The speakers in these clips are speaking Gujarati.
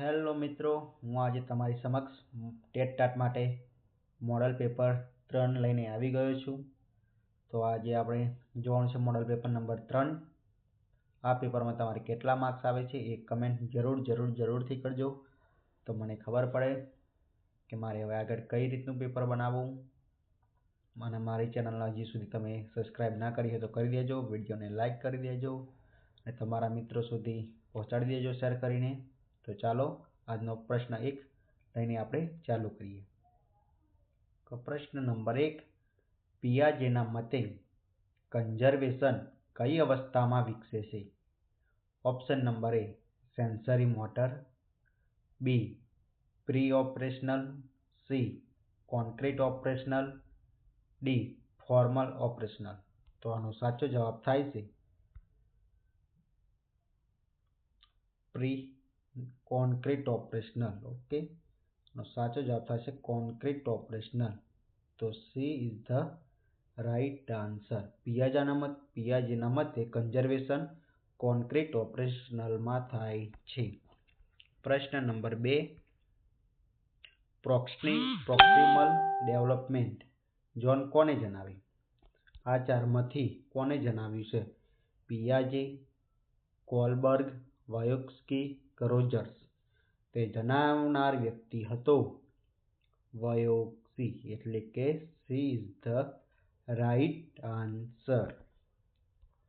હેલો મિત્રો, હું આજે તમારી સમક્ષ ટેટ ટાટ માટે મોડલ પેપર 3 લઈને આવી ગયો છું. તો આજે આપણે જોવાનું છે મોડલ પેપર નંબર 3. આ પેપરમાં તમારે કેટલા માર્ક્સ આવે છે એ કમેન્ટ જરૂરથી કરજો, તો મને ખબર પડે કે મારે હવે આગળ કઈ રીતનું પેપર બનાવવું. અને મારી ચેનલ હજી સુધી તમે સબસ્ક્રાઈબ ના કરી હોય તો કરી દેજો, વિડીયોને લાઈક કરી દેજો અને તમારા મિત્રો સુધી પહોંચાડી દેજો શેર કરીને. તો ચાલો આજનો પ્રશ્ન 1 લઈને આપણે ચાલુ કરીએ. તો પ્રશ્ન નંબર 1, પિયાજેના મતે કન્ઝર્વેશન કઈ અવસ્થામાં વિકસે છે? Option number A, sensory motor, B, pre operational, C, concrete operational, D, formal operational. તો આનો સાચો જવાબ થાય છે કોન્ક્રીટ ઓપરેશનલ. ઓકે, સાચો જવાબ થશે કોન્ક્રીટ ઓપરેશનલ. તો C is the right answer. પિયાજેના મતે કન્ઝર્વેશન કોન્ક્રીટ ઓપરેશનલમાં થાય છે. પ્રશ્ન નંબર 2, પ્રોક્સિમલ ડેવલપમેન્ટ ઝોન કોને જણાવી? આ ચારમાંથી કોને જણાવ્યું છે? પિયાજે, કોલબર્ગ, વાયોક્સ્કી કે રોજર્સ? તે જણાવનાર વ્યક્તિ હતો વાયોક્સ્કી, એટલે કે C is the right answer.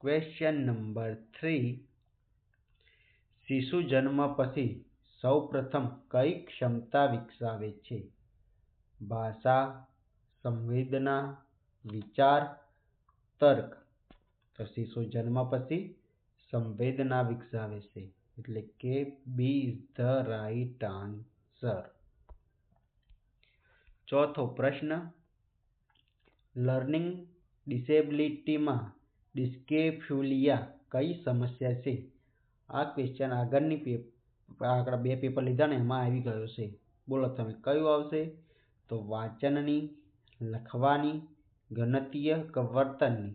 Question number 3, શિશુ જન્મ પછી સૌપ્રથમ કઈ ક્ષમતા વિકસાવે છે? ભાષા, સંવેદના, વિચાર, તર્ક? તો શિશુ જન્મ પછી સંવેદના વિકસાવે છે, એટલે કે B is the right answer. ચોથો પ્રશ્ન, લર્નિંગ ડિસેબિલિટીમાં ડિસ્કેફ્યુલિયા કઈ સમસ્યા છે? આ ક્વેશ્ચન આગળ 2 પેપર લીધા ને એમાં આવી ગયો છે. બોલો તમે કયું આવશે? તો વાંચનની, લખવાની, ગણિતીય કે વર્તનની?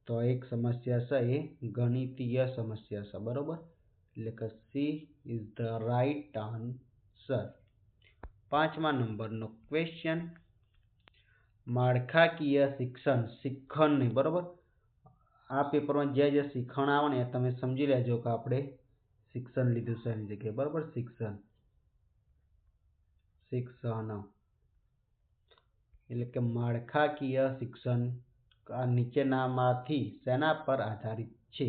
તો એક સમસ્યા છે એ ગણિતીય સમસ્યા છે, બરોબર, એટલે કે C is the right answer. 5મા નંબરનો ક્વેશ્ચન, માળખાકીય શિક્ષણની, બરોબર, આ પેપરમાં જે શિક્ષણ આવે ને તમે સમજી લેજો કે આપણે શિક્ષણ લીધું છે એની જગ્યાએ, બરોબર, શિક્ષણ એટલે કે માળખાકીય શિક્ષણ આ નીચેનામાંથી શેના પર આધારિત છે?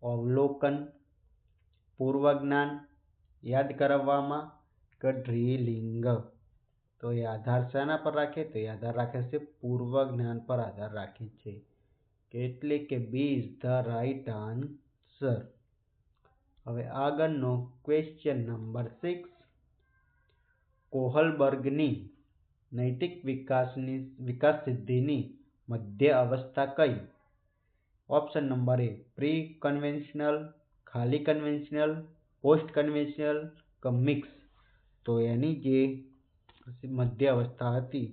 અવલોકન, પૂર્વજ્ઞાન, યાદ કરવામાં કે ડ્રિલિંગ? તો એ આધાર શેના પર રાખે? તો એ આધાર રાખે છે પૂર્વજ્ઞાન પર આધાર રાખે છે, એટલે કે B is the right answer. હવે આગળનો ક્વેશ્ચન નંબર 6, કોહલબર્ગની નૈતિક વિકાસ સિદ્ધિની મધ્ય અવસ્થા કઈ? Option number A, pre conventional, ખાલી કન્વેન્શનલ, પોસ્ટ કન્વેન્શનલ કે મિક્સ? તો એની જે મધ્ય અવસ્થા હતી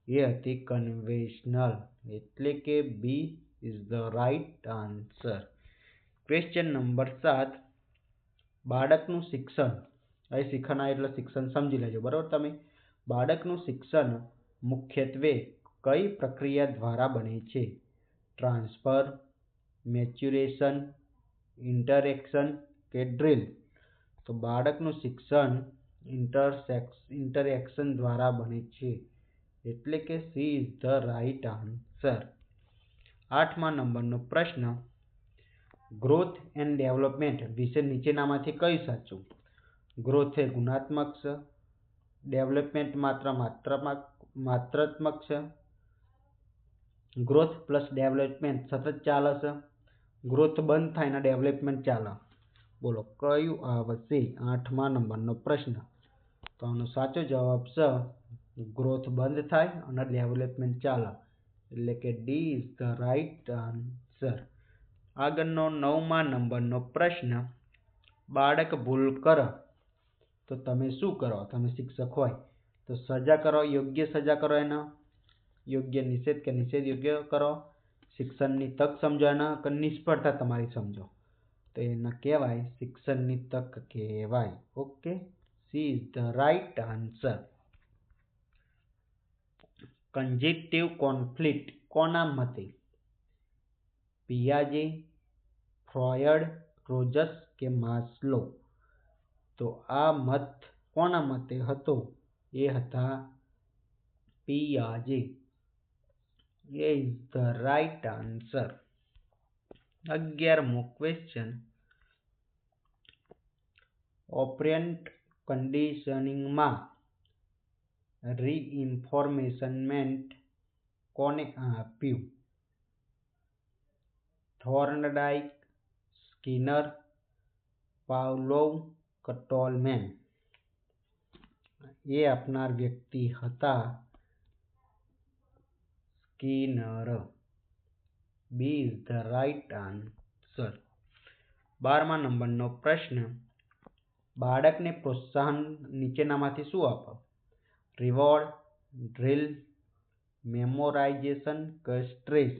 એ હતી કન્વેન્શનલ, એટલે કે B is the right answer. Question number 7, બાળકનું શિક્ષણ, અહીં શીખનાર એટલે શિક્ષણ સમજી લેજો, બરાબર તમે. બાળકનું શિક્ષણ મુખ્યત્વે કઈ પ્રક્રિયા દ્વારા બને છે? ટ્રાન્સફર, મેચ્યુરેશન, ઇન્ટરેક્શન કે ડ્રિલ? તો બાળકનું શિક્ષણ ઇન્ટરેક્શન દ્વારા બને છે, એટલે કે C is the right answer. 8મા નંબરનો પ્રશ્ન, ગ્રોથ એન્ડ ડેવલપમેન્ટ વિશે નીચેનામાંથી કયું સાચું? ગ્રોથ એ ગુણાત્મક છે, ડેવલપમેન્ટ માત્રાત્મક છે, ગ્રોથ પ્લસ ડેવલપમેન્ટ સતત ચાલે છે, ગ્રોથ બંધ થાય અને ડેવલપમેન્ટ ચાલે? બોલો કયું આવશે 8મા નંબરનો પ્રશ્ન? તો આનો સાચો જવાબ છે ગ્રોથ બંધ થાય અને ડેવલપમેન્ટ ચાલે, એટલે કે D is the right answer. આગળનો 9મા નંબરનો પ્રશ્ન, બાળક ભૂલ કરે તો તમે શું કરો? તમે શિક્ષક હોય તો સજા કરો, યોગ્ય સજા કરો, એને યોગ્ય નિષેધ યોગ્ય કરો, શિક્ષણની તક સમજો એને કે નિષ્ફળતા તમારી સમજો? તો એને કહેવાય શિક્ષણની તક કહેવાય. Okay, C is the right answer. Conjunctive conflict કોના મતે? પિયાજે, ફ્રોયડ, રોજર્સ કે માસ્લો? તો આ મત કોના મતે હતો? એ હતા પિયાજે. A is the right answer. 11મો ક્વેશ્ચન. ઓપરેન્ટ કન્ડિશનિંગમાં રીઇન્ફોર્સમેન્ટ કોને આપ્યું? થોર્નડાઇક, સ્કિનર, પાવલોવ કે ટોલમેન? એ આપનાર વ્યક્તિ હતા Skinner. B is the right answer. 12મા નંબરનો પ્રશ્ન. બાળકને પ્રોત્સાહન નીચેનામાંથી શું આપો? રિવોર્ડ, ડ્રિલ, મેમોરાઇઝેશન કે સ્ટ્રેસ?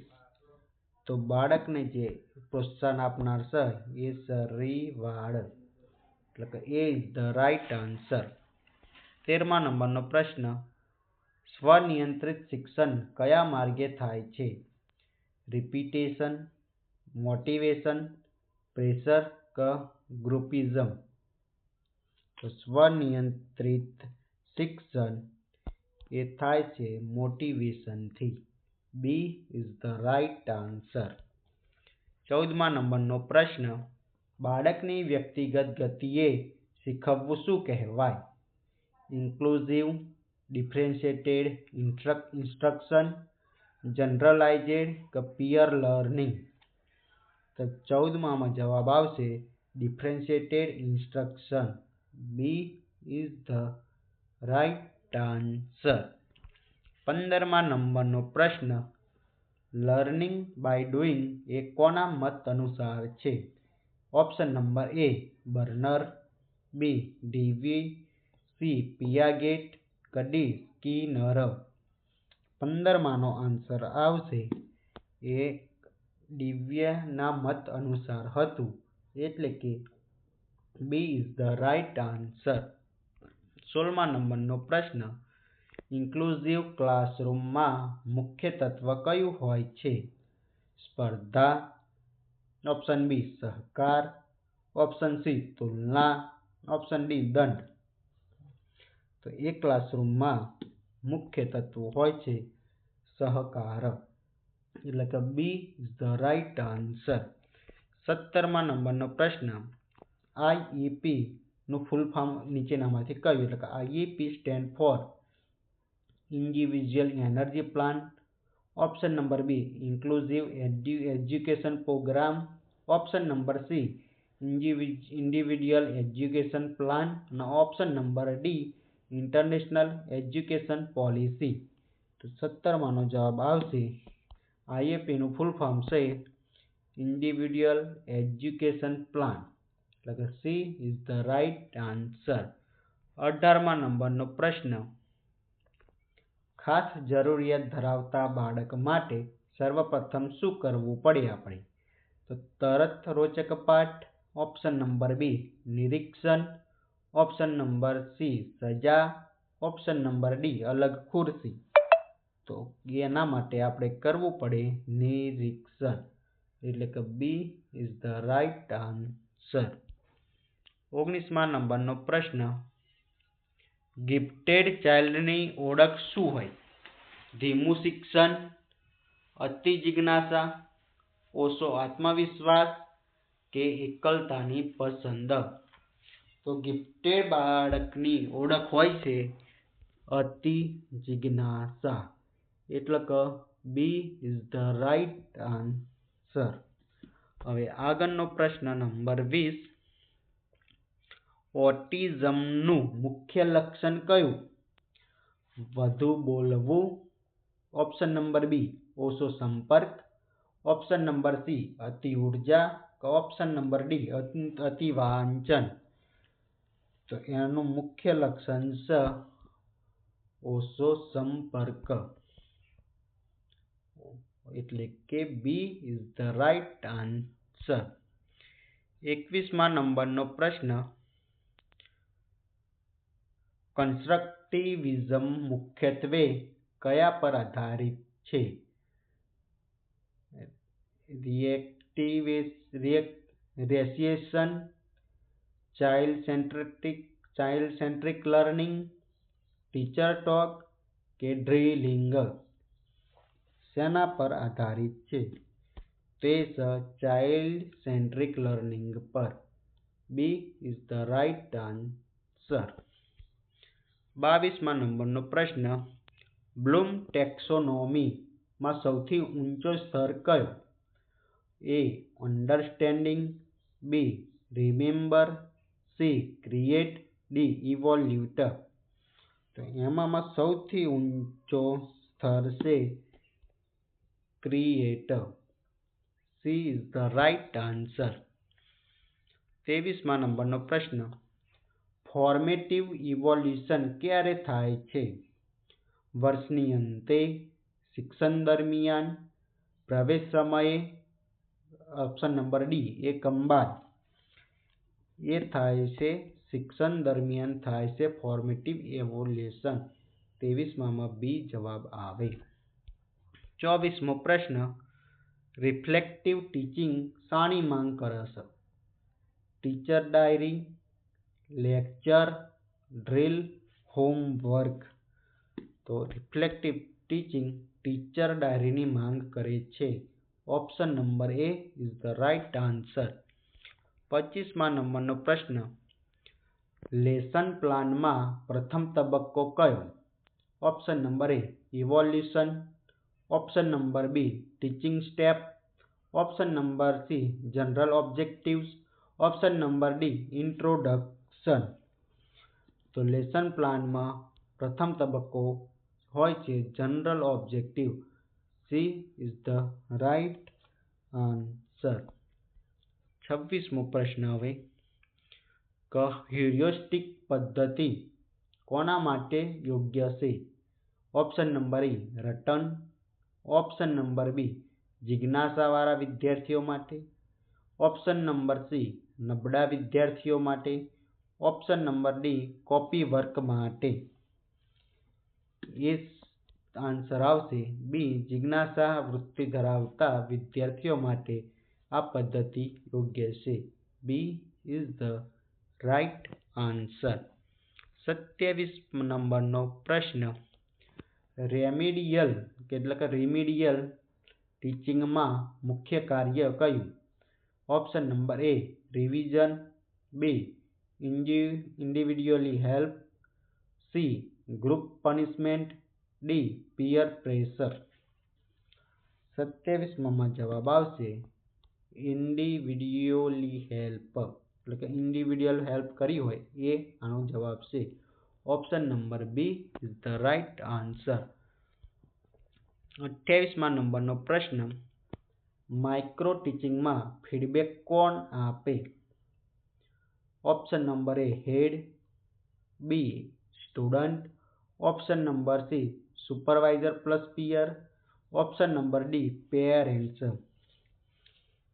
તો બાળકને જે પ્રોત્સાહન આપનાર છે એ છે રિવાર્ડ. એટલે કે A is the right answer. 13મા નંબરનો પ્રશ્ન. સ્વનિયંત્રિત શિક્ષણ કયા માર્ગે થાય છે? રિપીટેશન, મોટિવેશન, પ્રેશર કે ગ્રુપિઝમ? તો સ્વનિયંત્રિત શિક્ષણ એ થાય છે મોટિવેશનથી. B is the right answer. 14મા નંબરનો પ્રશ્ન. બાળકની વ્યક્તિગત ગતિએ શીખવવું શું કહેવાય? ઇન્ક્લુઝિવ, ડિફરન્શિએટેડ ઇન્સ્ટ્રક્શન, જનરલાઇઝ્ડ કે પીયર લર્નિંગ? તો 14માં જવાબ આવશે differentiated instruction. B is the right answer. 15મા નંબરનો પ્રશ્ન. લર્નિંગ બાય ડુઈંગ એ કોના મત અનુસાર છે? ઓપ્શન નંબર એ બર્નર, બી ડીવી, સી પિયાગેટ કે ડી સ્કિનર? 15માનો આન્સર આવશે એ ડીવીના મત અનુસાર હતું. એટલે કે B is the right answer. 16મા નંબરનો પ્રશ્ન. ઇન્ક્લુઝિવ ક્લાસરૂમમાં મુખ્ય તત્વ કયું હોય છે? સ્પર્ધા, ઓપ્શન બી સહકાર, ઓપ્શન સી તુલના, ઓપ્શન ડી દંડ? તો એ ક્લાસરૂમમાં મુખ્ય તત્વો હોય છે સહકાર. એટલે કે B is the right answer. 17મા નંબરનો પ્રશ્ન. આઈઈપી નું ફૂલ ફોર્મ નીચેનામાંથી કયું? એટલે કે IEP stand for individual energy plan, option number B inclusive education program, option number C individual education plan અને option number D international education policy? તો 17માનો જવાબ આવશે આઈઈપીનું ફૂલ ફોર્મ છે ઇન્ડિવિડ્યુઅલ એજ્યુકેશન પ્લાન. એટલે કે C is the right answer. 18મા નંબરનો પ્રશ્ન. ખાસ જરૂરિયાત ધરાવતા બાળક માટે સર્વપ્રથમ શું કરવું પડે આપણે? તો તરત રોચક પાઠ, ઓપ્શન નંબર બી નિરીક્ષણ, ઓપ્શન નંબર સી સજા, ઓપ્શન નંબર ડી અલગ ખુરશી? તો એના માટે આપણે કરવું પડે નિરીક્ષણ. એટલે કે B is the right answer. 19મા નંબરનો પ્રશ્ન. ગિફ્ટેડ ચાઇલ્ડની ઓળખ શું હોય? ધીમું શિક્ષણ, અતિ જિજ્ઞાસા, ઓછો આત્મવિશ્વાસ કે એકલતાની પસંદ? તો ગિફ્ટેડ બાળકની ઓળખ હોય છે અતિ જિજ્ઞાસા. એટલે કે B is the right answer. હવે આગળનો પ્રશ્ન નંબર 20. ઓટિઝમનું મુખ્ય લક્ષણ કયું? વધુ બોલવું, ઓપ્શન નંબર બી ઓછો સંપર્ક, ઓપ્શન નંબર સી અતિ ઉર્જા કે ઓપ્શન નંબર ડી અતિ વાંચન? તો એનું મુખ્ય લક્ષણ છે ઓછો સંપર્ક. એટલે કે B is the right answer. 21મા નંબરનો પ્રશ્ન, કન્સ્ટ્રક્ટિવિઝમ મુખ્યત્વે કયા પર આધારિત છે? Recitation, child centric learning, teacher talk કે ડ્રિલિંગ? શેના પર આધારિત છે? તે ચાઇલ્ડ સેન્ટ્રિક લર્નિંગ પર. B is the right answer. 22મા નંબરનો પ્રશ્ન, બ્લૂમ ટેક્સોનોમી માં સૌથી ઊંચો સ્તર કયો? A understanding, B remember, C create, D evaluate? તો એમાં સૌથી ઊંચો સ્તર છે create. C is the right answer. 23મા નંબરનો પ્રશ્ન, ફોર્મેટિવ ઇવોલ્યુશન ક્યારે થાય છે? વર્ષની અંતે, શિક્ષણ દરમિયાન, પ્રવેશ સમયે? ઓપ્શન નંબર ડી એ કંબાર. એ થાય છે શિક્ષણ દરમિયાન થાય છે ફોર્મેટિવ ઇવોલ્યુશન. 23માં બી જવાબ આવે. 24મો પ્રશ્ન, રિફ્લેક્ટિવ ટીચિંગ શાની માંગ કરે છે? Teacher diary, lecture, drill, homework? તો રિફ્લેક્ટિવ ટીચિંગ ટીચર ડાયરીની માંગ કરે છે. Option number A is the right answer. 25મા નંબરનો પ્રશ્ન, લેસન પ્લાનમાં પ્રથમ તબક્કો કયો? Option number A evolution, option number B teaching step, option number C general objectives, option number D introduction? તો લેસન પ્લાનમાં પ્રથમ તબક્કો હોય છે general objective. C is the right answer. 26મો પ્રશ્ન હવે, હ્યુરિસ્ટિક પદ્ધતિ કોના માટે યોગ્ય છે? ઓપ્શન નંબર એ રટન, ઓપ્શન નંબર બી જિજ્ઞાસાવાળા વિદ્યાર્થીઓ માટે, ઓપ્શન નંબર સી નબળા વિદ્યાર્થીઓ માટે, option number D copy work માટે? એ આન્સર આવશે બી જિજ્ઞાસા વૃત્તિ ધરાવતા વિદ્યાર્થીઓ માટે આ પદ્ધતિ યોગ્ય છે. B is the right answer. 27 નંબરનો પ્રશ્ન, રિમિડિયલ ટીચિંગમાં મુખ્ય કાર્ય કયું? Option number A revision, B individually help, C group punishment, D peer pressure? 27માં જવાબ આવશે ઇન્ડિવિડ્યુઅલી હેલ્પ. એટલે કે ઇન્ડિવિડ્યુઅલ હેલ્પ કરી હોય એ આનો જવાબ છે. Option number B is the right answer. 28મા નંબરનો પ્રશ્ન, માઇક્રો ટીચિંગમાં ફીડબેક કોણ આપે? Option number A head, B student, option number C supervisor plus peer, option number D parents?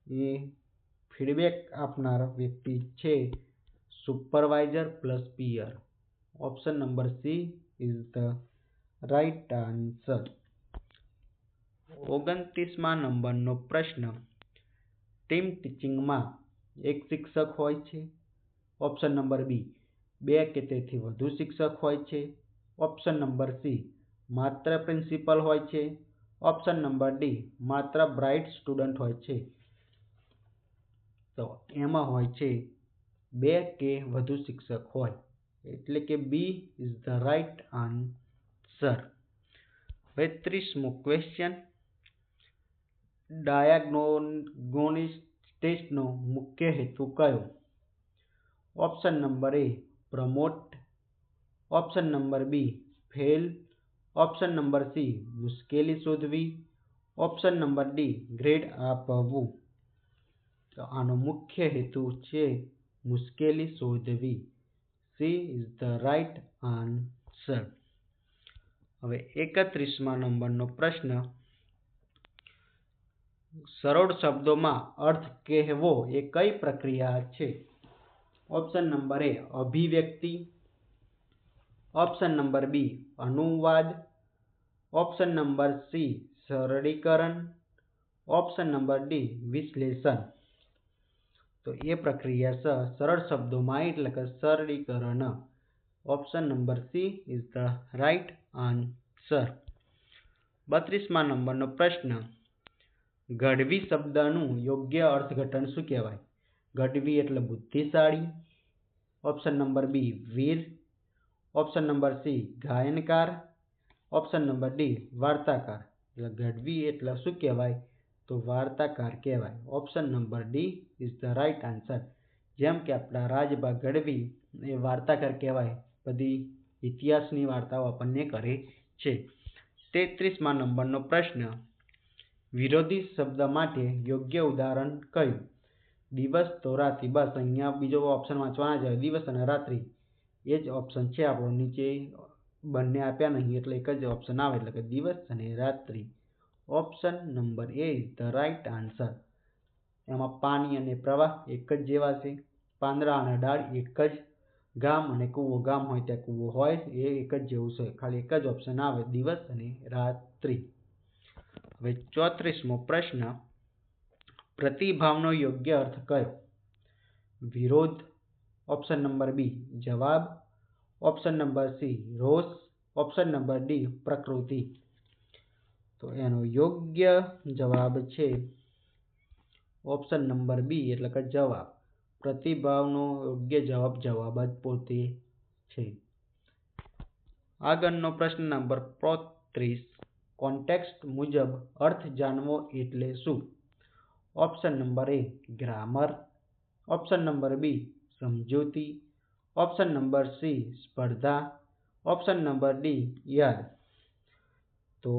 એ ફીડબેક આપનાર વ્યક્તિ છે supervisor plus peer. Option number C is the right answer. 29મા નંબરનો પ્રશ્ન, ટીમ ટીચિંગમાં એક શિક્ષક હોય છે? ઓપ્શન નંબર બી 2 કે તેથી વધુ શિક્ષક હોય છે, ઓપ્શન નંબર સી માત્ર પ્રિન્સિપલ હોય છે, ઓપ્શન નંબર ડી માત્ર બ્રાઇટ સ્ટુડન્ટ હોય છે? તો એમાં હોય છે 2 કે વધુ શિક્ષક હોય. એટલે કે B is the right answer. હવે 30મો ક્વેશ્ચન, ડાયગ્નોસ્ટિક ટેસ્ટનો મુખ્ય હેતુ કયો? Option number A promote, option number B fail, option number C મુશ્કેલી શોધવી, ઓપ્શન નંબર ડી ગ્રેડ આપવું? તો આનો મુખ્ય હેતુ છે મુશ્કેલી શોધવી. C is the right answer. હવે 31મા નંબરનો પ્રશ્ન, સરળ શબ્દોમાં અર્થ કહેવો એ કઈ પ્રક્રિયા છે? ઓપ્શન નંબર એ અભિવ્યક્તિ, ઓપ્શન નંબર બી અનુવાદ, ઓપ્શન નંબર સી સરળીકરણ, ઓપ્શન નંબર ડી વિશ્લેષણ. તો એ પ્રક્રિયા સરળ શબ્દોમાં એટલે કે સરળીકરણ. Option number C is the right answer. 32મા નંબરનો પ્રશ્ન, ગઢવી શબ્દનું યોગ્ય અર્થઘટન શું કહેવાય? ગઢવી એટલે બુદ્ધિશાળી, ઓપ્શન નંબર બી વીર, ઓપ્શન નંબર સી ગાયનકાર, ઓપ્શન નંબર ડી વાર્તાકાર. એટલે ગઢવી એટલે શું કહેવાય? તો વાર્તાકાર કહેવાય. Option number D is the right answer. જેમ કે આપણા રાજભા ગઢવી એ વાર્તાકાર કહેવાય, બધી ઇતિહાસની વાર્તાઓ આપણને કરે છે. 33મા નંબરનો પ્રશ્ન, વિરોધી શબ્દ માટે યોગ્ય ઉદાહરણ કયું? દિવસ તો રાત્રિ. બસ અહીંયા બીજો ઓપ્શન વાંચવાના છે. દિવસ અને રાત્રિ એ જ ઓપ્શન છે આપણો. નીચે બંને આપ્યા નહીં એટલે એક જ ઓપ્શન આવે એટલે કે દિવસ અને રાત્રિ. Option number A is the right answer. એમાં પાણી અને પ્રવાહ એક જ જેવા છે. પાંદડા અને ડાળ એક જ. ગામ અને કૂવો, ગામ હોય ત્યાં કૂવો હોય એ એક જ જેવું છે. ખાલી એક જ ઓપ્શન આવે, દિવસ અને રાત્રિ. હવે 34મો પ્રશ્ન, પ્રતિભાવનો યોગ્ય અર્થ કયો? વિરોધ, ઓપ્શન નંબર બી જવાબ, ઓપ્શન નંબર સી રોષ, ઓપ્શન નંબર ડી પ્રકૃતિ. તો એનો યોગ્ય જવાબ છે ઓપ્શન નંબર બી એટલે કે જવાબ. પ્રતિભાવનો યોગ્ય જવાબ જ પોતે છે. આગળનો પ્રશ્ન નંબર 35, કોન્ટેક્સ્ટ મુજબ અર્થ જાણવો એટલે શું? Option number A grammar, option number B સમજૂતી, ઓપ્શન નંબર સી સ્પર્ધા, ઓપ્શન નંબર ડી યાદ. તો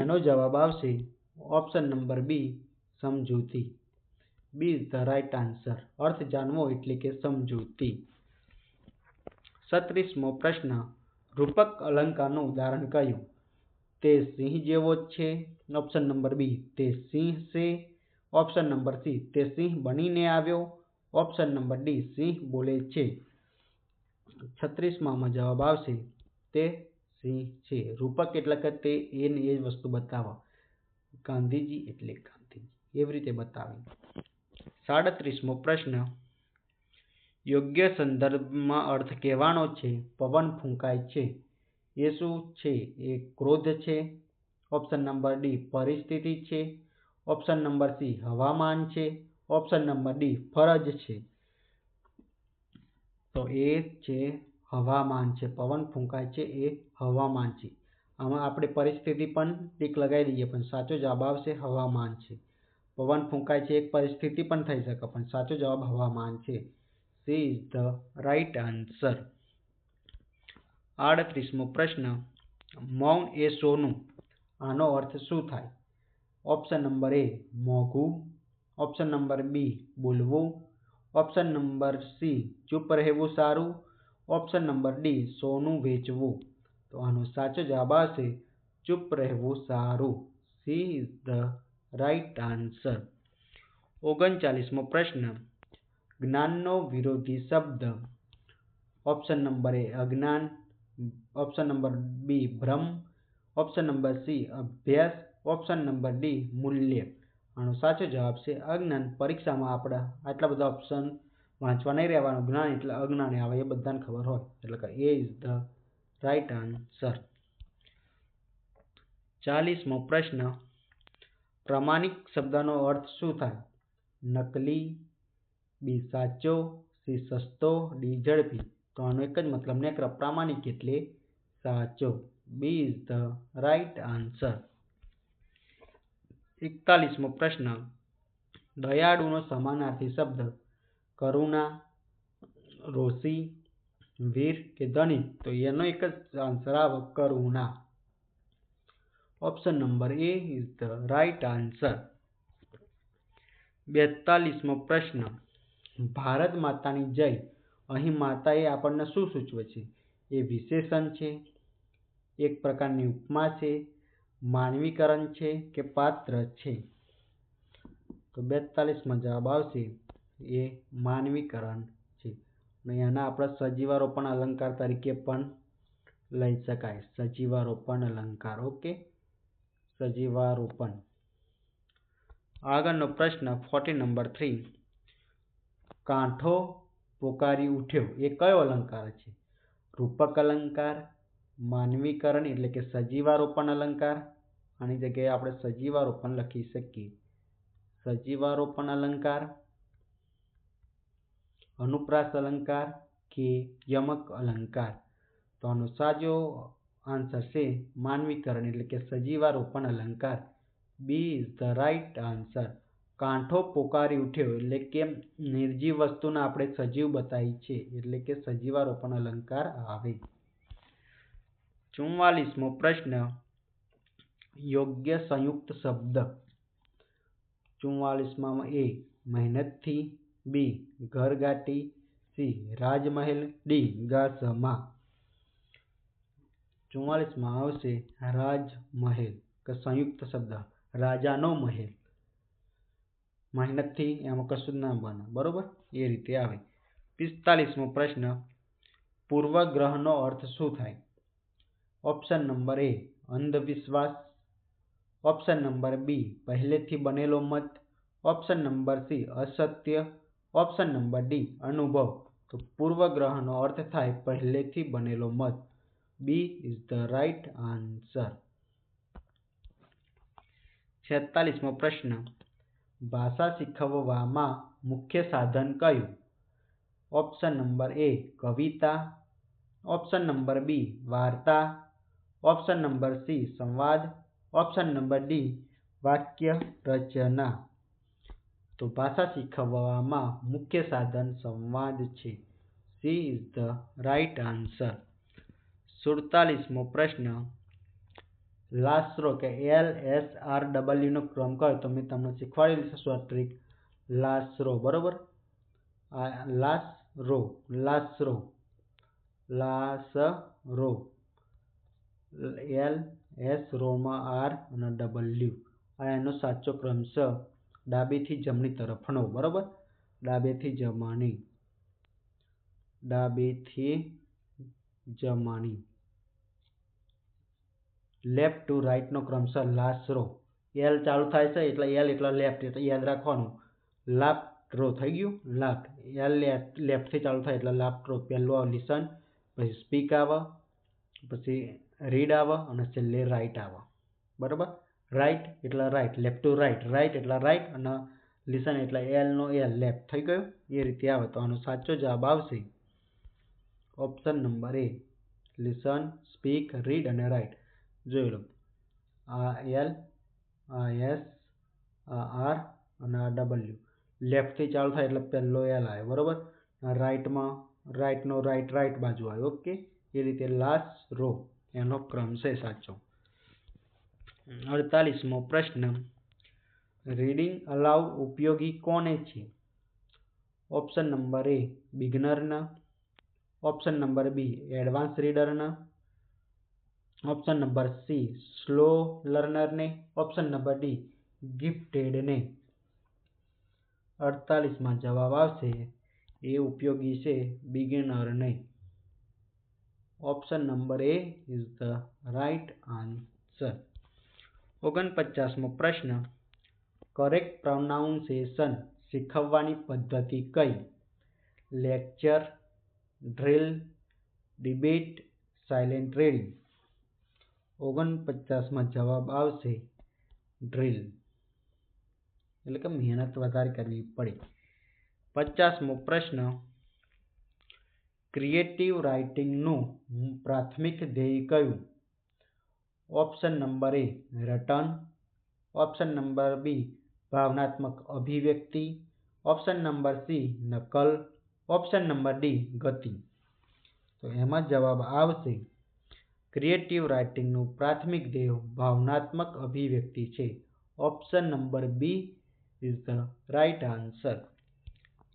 એનો જવાબ આવશે ઓપ્શન નંબર બી સમજૂતી. B is the right answer. અર્થ જાણવો એટલે કે સમજૂતી. 36મો પ્રશ્ન, રૂપક અલંકારનું ઉદાહરણ કયું? તે સિંહ જેવો જ છે, ઓપ્શન નંબર બી તે સિંહ છે, ઓપ્શન નંબર સી તે સિંહ બનીને આવ્યો, ઓપ્શન નંબર ડી સિંહ બોલે છે. 36માં જવાબ આવશે તે સિંહ છે. રૂપક એટલે કે તે એ વસ્તુ બતાવવા. ગાંધીજી એટલે ગાંધીજી એવી રીતે બતાવે. 37મો પ્રશ્ન, યોગ્ય સંદર્ભમાં અર્થ કહેવાનો છે પવન ફૂંકાય છે એ શું છે? એ ક્રોધ છે, ઓપ્શન નંબર ડી પરિસ્થિતિ છે, ઓપ્શન નંબર સી હવામાન છે, ઓપ્શન નંબર ડી ફરજ છે. તો એ છે હવામાન છે. પવન ફૂંકાય છે એ હવામાન છે. આમાં આપણે પરિસ્થિતિ પણ ટીક લગાવી દઈએ પણ સાચો જવાબ આવશે હવામાન છે. પવન ફૂંકાય છે એક પરિસ્થિતિ પણ થઈ શકે પણ સાચો જવાબ હવામાન છે. C is the right answer. 38મો પ્રશ્ન, મૌન એ સોનું. આનો અર્થ શું થાય? ઓપ્શન નંબર એ મોઘું, ઓપ્શન નંબર બી બોલવું, ઓપ્શન નંબર સી ચૂપ રહેવું સારું, ઓપ્શન નંબર ડી સોનું વેચવું. તો આનો સાચો જવાબ આવશે ચૂપ રહેવું સારું. C is the right answer. 39મો પ્રશ્ન, જ્ઞાનનો વિરોધી શબ્દ. ઓપ્શન નંબર એ અજ્ઞાન, ઓપ્શન નંબર બી ભ્રમ, ઓપ્શન નંબર સી અભ્યાસ, ઓપ્શન નંબર ડી મૂલ્ય. આનો સાચો જવાબ છે અજ્ઞાન. પરીક્ષામાં આપણે આટલા બધા ઓપ્શન વાંચવા નહીં રહેવાનું. જ્ઞાન એટલે અજ્ઞાન આવે એ બધાને ખબર હોય એટલે કે A is the right answer. 40મો પ્રશ્ન, પ્રમાણિક શબ્દનો અર્થ શું થાય? નકલી, બી સાચો, સી સસ્તો, ડી ઝડપી. તો આનો એક જ મતલબ નીકળે પ્રામાણિક એટલે સાચો. B is the right answer. 41મો પ્રશ્ન, દયાળુનો સમાનાર્થી શબ્દ કરુણા, રોષી, વીર કે ધનિક. તો એનો એક જ આન્સર આવે કરુણા. Option number A is the right answer. 42મો પ્રશ્ન, ભારત માતાની જય. અહીં માતા એ આપણને શું સૂચવે છે? એ વિશેષણ છે, એક પ્રકારની ઉપમા છે, માનવીકરણ છે કે પાત્ર છે? તો 42 જવાબ આવશે એ માનવીકરણ છે અને એના આપણે સજીવારોપણ અલંકાર તરીકે પણ લઈ શકાય. સજીવારોપણ અલંકાર. ઓકે, સજીવારોપણ. આગળનો પ્રશ્ન 40 નંબર 3. કાંઠો પોકારી ઉઠ્યો એ કયો અલંકાર છે? રૂપક અલંકાર, માનવીકરણ એટલે કે સજીવારોપણ અલંકાર. આની જગ્યાએ આપણે સજીવારોપણ લખી શકીએ. સજીવારોપણ અલંકાર, અનુપ્રાસ અલંકાર કે યમક અલંકાર. તો આનો સાચો આન્સર છે માનવીકરણ એટલે કે સજીવારોપણ અલંકાર. B is the right answer. કાંઠો પોકારી ઉઠ્યો એટલે કે નિર્જીવ વસ્તુને આપણે સજીવ બતાવી છે એટલે કે સજીવારોપણ અલંકાર આવે. 44મો પ્રશ્ન. યોગ્ય સંયુક્ત શબ્દ. 44માં એ મહેનતથી, બી ઘરગાટી, સી રાજમહેલ, ડી ગાસમાં. 44માં આવશે રાજમહેલ કે સંયુક્ત શબ્દ રાજાનો મહેલ. મહેનતથી એમાં કશું જ ના બને, બરોબર, એ રીતે આવે. 45મો પ્રશ્ન. પૂર્વગ્રહનો અર્થ શું થાય? ઓપ્શન નંબર એ અંધવિશ્વાસ, ઓપ્શન નંબર બી પહેલેથી બનેલો મત, ઓપ્શન નંબર સી અસત્ય, ઓપ્શન નંબર ડી અનુભવ. તો પૂર્વગ્રહનો અર્થ થાય પહેલેથી બનેલો મત. B is the right answer. 46મો પ્રશ્ન. ભાષા શીખવવામાં મુખ્ય સાધન કયું? ઓપ્શન નંબર એ કવિતા, ઓપ્શન નંબર બી વાર્તા, ઓપ્શન નંબર સી સંવાદ, ઓપ્શન નંબર ડી વાક્ય રચના. તો ભાષા શીખવવામાં મુખ્ય સાધન સંવાદ છે. C is the right answer. 47મો પ્રશ્ન. લાસરો કે LSRW નો ક્રમ કયો? તો મેં તમને શીખવાડેલી છે શોર્ટ ટ્રીક લાસરો, બરોબર. લાસરો, લાસરો, લાસરો, LS રોમાં R અને W. આ એનો સાચો ક્રમ છે ડાબેથી જમણી તરફનો, બરોબર. ડાબેથી જમણી, ડાબેથી જમણી. લેફ્ટ ટુ રાઈટ નો ક્રમ છે લાસરો. એલ ચાલુ થાય છે એટલે એલ એટલે લેફ્ટ, એટલે યાદ રાખવાનું. લાફ્ટ રો થઈ ગયું, લાફ્ટ. એલ લેફ્ટ થી ચાલુ થાય એટલે લાફ્ટ રો. પહેલું લિસન, પછી સ્પીક આવે, પછી રીડ આવે અને છેલ્લે રાઈટ આવે, બરોબર. રાઈટ એટલે right, left to right, right એટલે રાઈટ અને લિસન એટલે એલ નો એલ, લેફ્ટ થઈ ગયું. એ રીતે આવે. તો આનો સાચો જવાબ આવશે ઓપ્શન નંબર એ લિસન, સ્પીક, રીડ અને રાઈટ. જોઈ લો, આ એલ, આ એસ, આ આર અને આ ડબલ્યુ. લેફ્ટથી ચાલુ થાય એટલે પહેલો એલ આવે, બરોબર. રાઈટમાં રાઈટનો રાઈટ રાઈટ બાજુ આવે. ઓકે, એ રીતે લાસ્ટ રો એનો ક્રમ છે સાચો. 48મો પ્રશ્ન. રીડિંગ અલાઉડ ઉપયોગી કોને છે? ઓપ્શન નંબર એ બિગનરના, ઓપ્શન નંબર બી એડવાન્સ રીડરના, ઓપ્શન નંબર સી સ્લો લર્નરને, ઓપ્શન નંબર ડી ગિફ્ટેડને. 48માં જવાબ આવશે એ ઉપયોગી છે બિગિનરને. Option number A is the right answer. 49મો પ્રશ્ન. કરેક્ટ પ્રોનાઉન્સિએશન શીખવવાની પદ્ધતિ કઈ? Lecture, drill, debate, silent reading. 49માં જવાબ આવશે ડ્રિલ, એટલે કે મહેનત વધારે કરવી પડે. 50મો પ્રશ્ન. ક્રિએટિવ રાઇટિંગનું પ્રાથમિક ધ્યેય કયું? ઓપ્શન નંબર એ રટન, ઓપ્શન નંબર બી ભાવનાત્મક અભિવ્યક્તિ, ઓપ્શન નંબર સી નકલ, ઓપ્શન નંબર ડી ગતિ. તો એમાં જવાબ આવશે ક્રિએટિવ રાઇટિંગનું પ્રાથમિક ધ્યેય ભાવનાત્મક અભિવ્યક્તિ છે. Option number B is the right answer.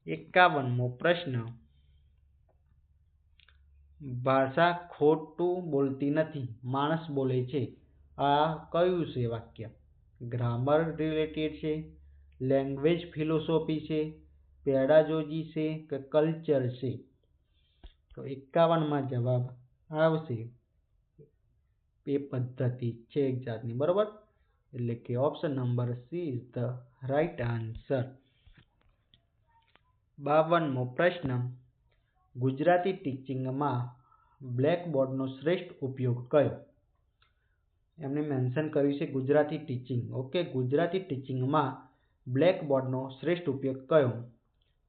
51મો પ્રશ્ન. ભાષા ખોટું બોલતી નથી, માણસ બોલે છે. આ કયું છે વાક્ય? ગ્રામર રિલેટેડ છે, લેંગ્વેજ ફિલોસોફી છે, પેડાગોજી છે કે કલ્ચર છે? તો 51માં જવાબ આવશે એ પદ્ધતિ છે એક જાતની, બરોબર? એટલે કે option number C is the right answer. 52મો પ્રશ્ન, ગુજરાતી ટીચિંગમાં બ્લેકબોર્ડનો શ્રેષ્ઠ ઉપયોગ કયો? એમને મેન્શન કર્યું છે ગુજરાતી ટીચિંગ. ઓકે, ગુજરાતી ટીચિંગમાં બ્લેકબોર્ડનો શ્રેષ્ઠ ઉપયોગ કયો?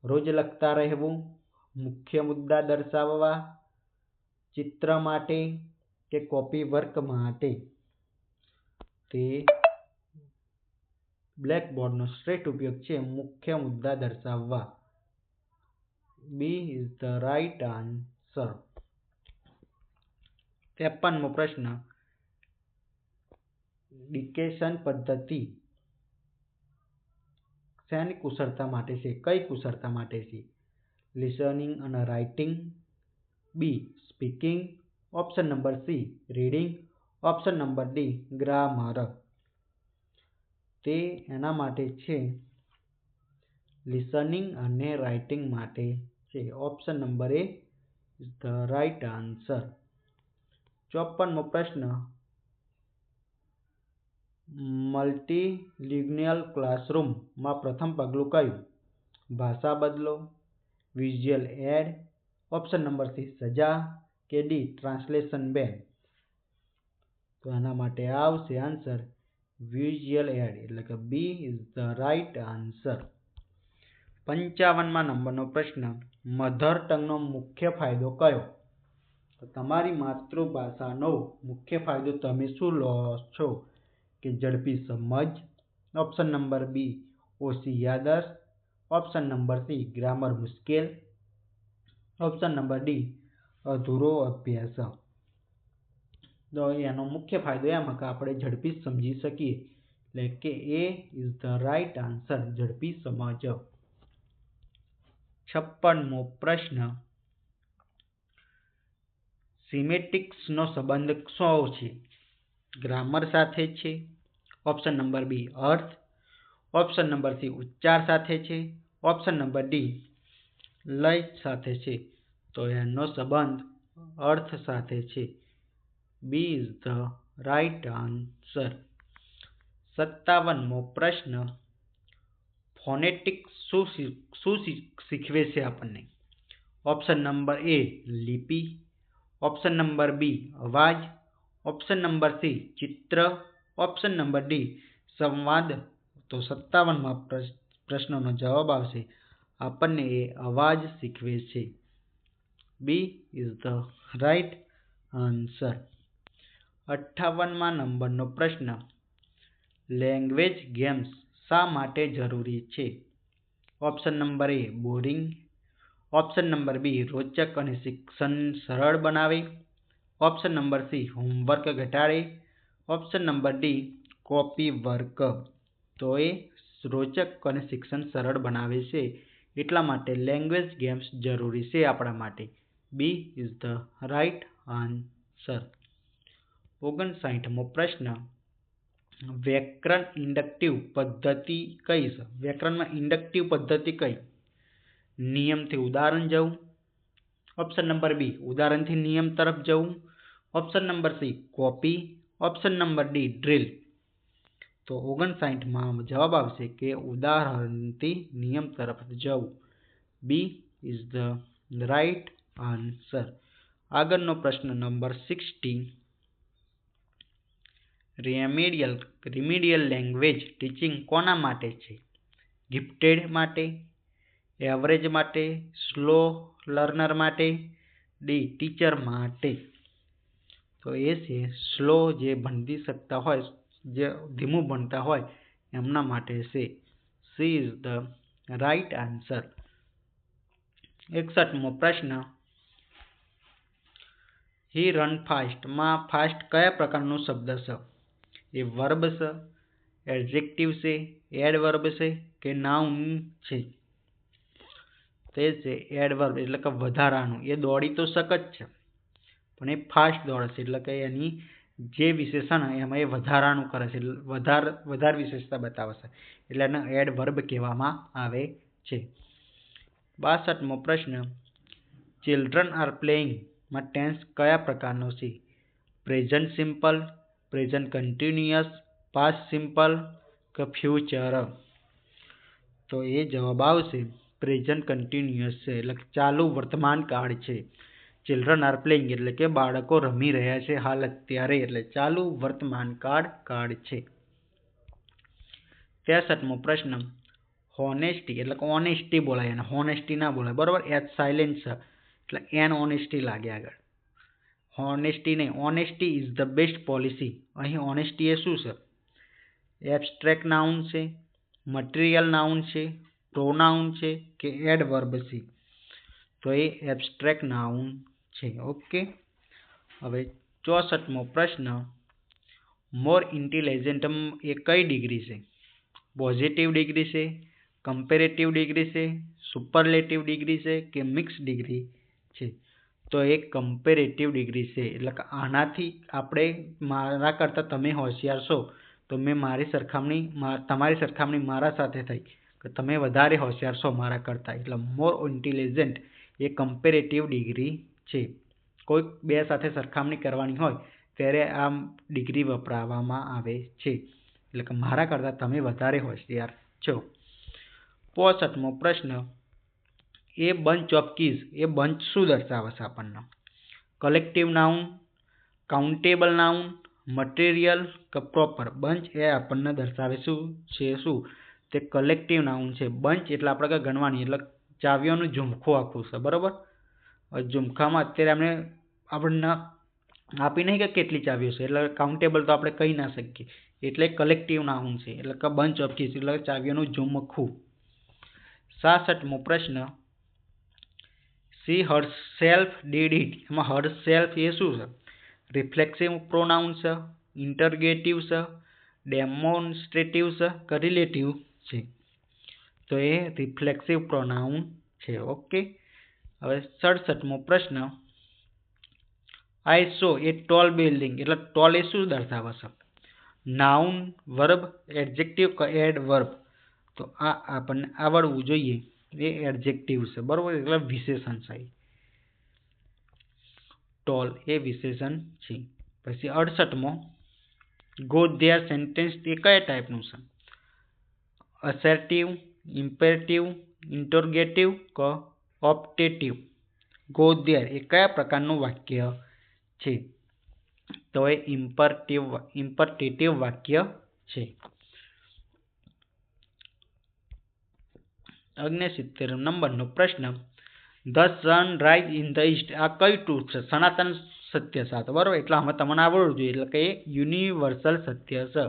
રોજ લખતા રહેવું, મુખ્ય મુદ્દા દર્શાવવા, ચિત્ર માટે કે કોપી વર્ક માટે? તે બ્લેકબોર્ડનો શ્રેષ્ઠ ઉપયોગ છે મુખ્ય મુદ્દા દર્શાવવા. B is the right answer. 53મો પ્રશ્ન, ડિકેશન પદ્ધતિ શેની કુશળતા માટે છે? કઈ કુશળતા માટે છે? લિસનિંગ અને writing, B speaking, option number C reading, option number D grammar? તે એના માટે છે લિસનિંગ અને રાઇટિંગ માટે છે. Option number A is the right answer. 54મો પ્રશ્ન, મલ્ટીલિંગ્યુઅલ ક્લાસરૂમમાં પ્રથમ પગલું કયું? ભાષા બદલો, visual aid, option number C સજા કે ડી ટ્રાન્સલેશન બેન? તો એના માટે આવશે આન્સર વિઝ્યુઅલ એડ, એટલે કે B is the right answer. 55મા નંબરનો પ્રશ્ન, મધર ટંગનો મુખ્ય ફાયદો કયો? તો તમારી માતૃભાષાનો મુખ્ય ફાયદો તમે શું લો છો? કે ઝડપી સમજ, ઓપ્શન નંબર બી ઓછી યાદદાસ્ત, ઓપ્શન નંબર સી ગ્રામર મુશ્કેલ, ઓપ્શન નંબર ડી અધૂરો અભ્યાસ? તો એનો મુખ્ય ફાયદો એમ કે આપણે ઝડપી સમજી શકીએ, એટલે કે A is the right answer, ઝડપી સમજ. 56મો પ્રશ્ન, સિમેટિક્સનો સંબંધ શું છે? ગ્રામર સાથે છે, ઓપ્શન નંબર બી અર્થ, ઓપ્શન નંબર સી ઉચ્ચાર સાથે છે, ઓપ્શન નંબર ડી લય સાથે છે? તો એનો સંબંધ અર્થ સાથે છે. B is the right answer. 57મો પ્રશ્ન, ફોનેટિક્સ શું શીખવે છે આપણને? ઓપ્શન નંબર એ લિપિ, ઓપ્શન નંબર બી અવાજ, ઓપ્શન નંબર સી ચિત્ર, ઓપ્શન નંબર ડી સંવાદ? તો 57મા પ્રશ્નનો જવાબ આવશે આપણને એ અવાજ શીખવે છે. B is the right answer. 58મા નંબરનો પ્રશ્ન, લેંગ્વેજ ગેમ્સ શા માટે જરૂરી છે? Option number A boring, option number B રોચક અને શિક્ષણ સરળ બનાવે, ઓપ્શન નંબર સી હોમવર્ક ઘટાડે, option number D copy work? તો એ રોચક અને શિક્ષણ સરળ બનાવે છે, એટલા માટે લેંગ્વેજ ગેમ્સ જરૂરી છે આપણા માટે. B is the right answer. 59મો પ્રશ્ન, વ્યાકરણ ઇન્ડક્ટિવ પદ્ધતિ કઈ છે? વ્યાકરણમાં ઇન્ડક્ટિવ પદ્ધતિ કઈ? નિયમથી ઉદાહરણ જવું, ઓપ્શન નંબર બી ઉદાહરણથી નિયમ તરફ જવું, option number C copy, option number D drill? તો 59માં જવાબ આવશે કે ઉદાહરણથી નિયમ તરફ જવું. B is the right answer. આગળનો પ્રશ્ન નંબર 60, રિમેડિયલ લેંગ્વેજ ટીચિંગ કોના માટે છે? ગિફ્ટેડ માટે, એવરેજ માટે, સ્લો લર્નર માટે, ડી ટીચર માટે? તો એ છે સ્લો, જે ભણી શકતા હોય, જે ધીમું ભણતા હોય એમના માટે છે. C is the right answer. 61મો પ્રશ્ન, હી રન ફાસ્ટ માં ફાસ્ટ કયા પ્રકારનો શબ્દ છે? એ વર્બ છે, એડજેક્ટિવ છે, એડવર્બ છે કે નાઉન છે? તે છે એડવર્બ, એટલે કે વધારાનું. એ દોડી તો શકે જ છે પણ એ ફાસ્ટ દોડે છે, એટલે કે એની જે વિશેષણ એમાં એ વધારાનું કરે છે, વધારે વિશેષતા બતાવે છે, એટલે એને એડવર્બ કહેવામાં આવે છે. 62મો પ્રશ્ન, ચિલ્ડ્રન આર પ્લેઇંગ માં ટેન્સ કયા પ્રકારનો છે? Present simple, present continuous, past simple કે ફ્યુચર? તો એ જવાબ આવશે પ્રેઝન્ટ કન્ટિન્યુઅસ છે, એટલે ચાલુ વર્તમાન કાળ છે. ચિલ્ડ્રન આર પ્લેઇંગ એટલે કે બાળકો રમી રહ્યા છે હાલ અત્યારે, એટલે ચાલુ વર્તમાન કાળ છે. 63મો પ્રશ્ન, હોનેસ્ટી એટલે કે ઓનેસ્ટી બોલાય, અને હોનેસ્ટી ના બોલાય, બરોબર. એચ સાયલેન્ટ છે એટલે એન ઓનેસ્ટી લાગે આગળ. હોનેસ્ટી નહીં, honesty is the best policy. અહીં ઓનેસ્ટી એ શું છે? એબ્સ્ટ્રેક્ટ નાઉન છે, મટીરિયલ નાઉન છે, પ્રોનાઉન છે કે એડવર્બ છે? તો એ એબ્સ્ટ્રેક્ટ નાઉન છે. ઓકે. હવે 64મો પ્રશ્ન, મોર ઇન્ટેલિજન્ટ એ કઈ ડિગ્રી છે? પોઝિટિવ ડિગ્રી છે, કમ્પેરેટિવ ડિગ્રી છે, સુપરલેટિવ ડિગ્રી છે કે મિક્સ ડિગ્રી છે? તો એ કમ્પેરેટિવ ડિગ્રી છે, એટલે કે આનાથી આપણે મારા કરતાં તમે હોશિયાર છો તો મેં તમારી સરખામણી મારા સાથે થઈ કે તમે વધારે હોશિયાર છો મારા કરતાં, એટલે મોર ઇન્ટેલિજન્ટ એ કમ્પેરેટિવ ડિગ્રી છે. કોઈ બે સાથે સરખામણી કરવાની હોય ત્યારે આ ડિગ્રી વપરાવવામાં આવે છે, એટલે કે મારા કરતાં તમે વધારે હોશિયાર છો. 65મો પ્રશ્ન, a bunch of keys a bunch શું દર્શાવે છે આપણને? Collective noun, countable noun, material કે પ્રોપર? બંચ એ આપણને દર્શાવે શું છે? તે કલેક્ટિવ નાઉન છે. બંચ એટલે આપણે કંઈ ગણવાની, એટલે ચાવીઓનું ઝુમખું આખું છે, બરોબર. ઝુમખામાં અત્યારે આપણને આપી નહીં કે કેટલી ચાવીઓ છે, એટલે કાઉન્ટેબલ તો આપણે કહી ના શકીએ, એટલે કલેક્ટિવ નાઉન છે, એટલે કે બંચ ઓફ કીઝ એટલે ચાવીઓનું ઝુમખું. 66મો પ્રશ્ન, સી હરસેલ્ફ ડીડ ઇટ. એમાં હરસેલ્ફ એ શું છે? રિફ્લેક્સિવ પ્રોનાઉન છે, ઇન્ટરગેટિવ છે, ડેમોન્સ્ટ્રેટિવ છે કે રિલેટિવ છે? તો એ રિફ્લેક્સિવ પ્રોનાઉન છે. ઓકે. હવે 67મો પ્રશ્ન, આઈ સો એ ટોલ બિલ્ડિંગ એટલે ટોલ એ શું દર્શાવે છે? નાઉન, વર્બ, એડજેક્ટિવ કે એડવર્બ? તો આ આપણને આવડવું જોઈએ, એ એડજેક્ટિવ છે, બરોબર, એટલે વિશેષણ છે. ટોલ એ વિશેષણ છે. પછી 68મો, ગો ધેર સેન્ટેન્સ એ કયા ટાઈપનું છે? અસર્ટિવ, ઇમ્પેરેટિવ, ઇન્ટરોગેટિવ કે ઓપ્ટેટિવ? ગો ધેર એ કયા પ્રકારનું વાક્ય છે? તો એ ઇમ્પરેટિવ વાક્ય છે. 69 પ્રશ્ન, the sun rise in the East આ કયું ટ્રુથ છે? સનાતન સત્ય સાથે, બરોબર, એટલે આમાં તમને આવડવું જોઈએ, એટલે કે એ યુનિવર્સલ સત્ય છે.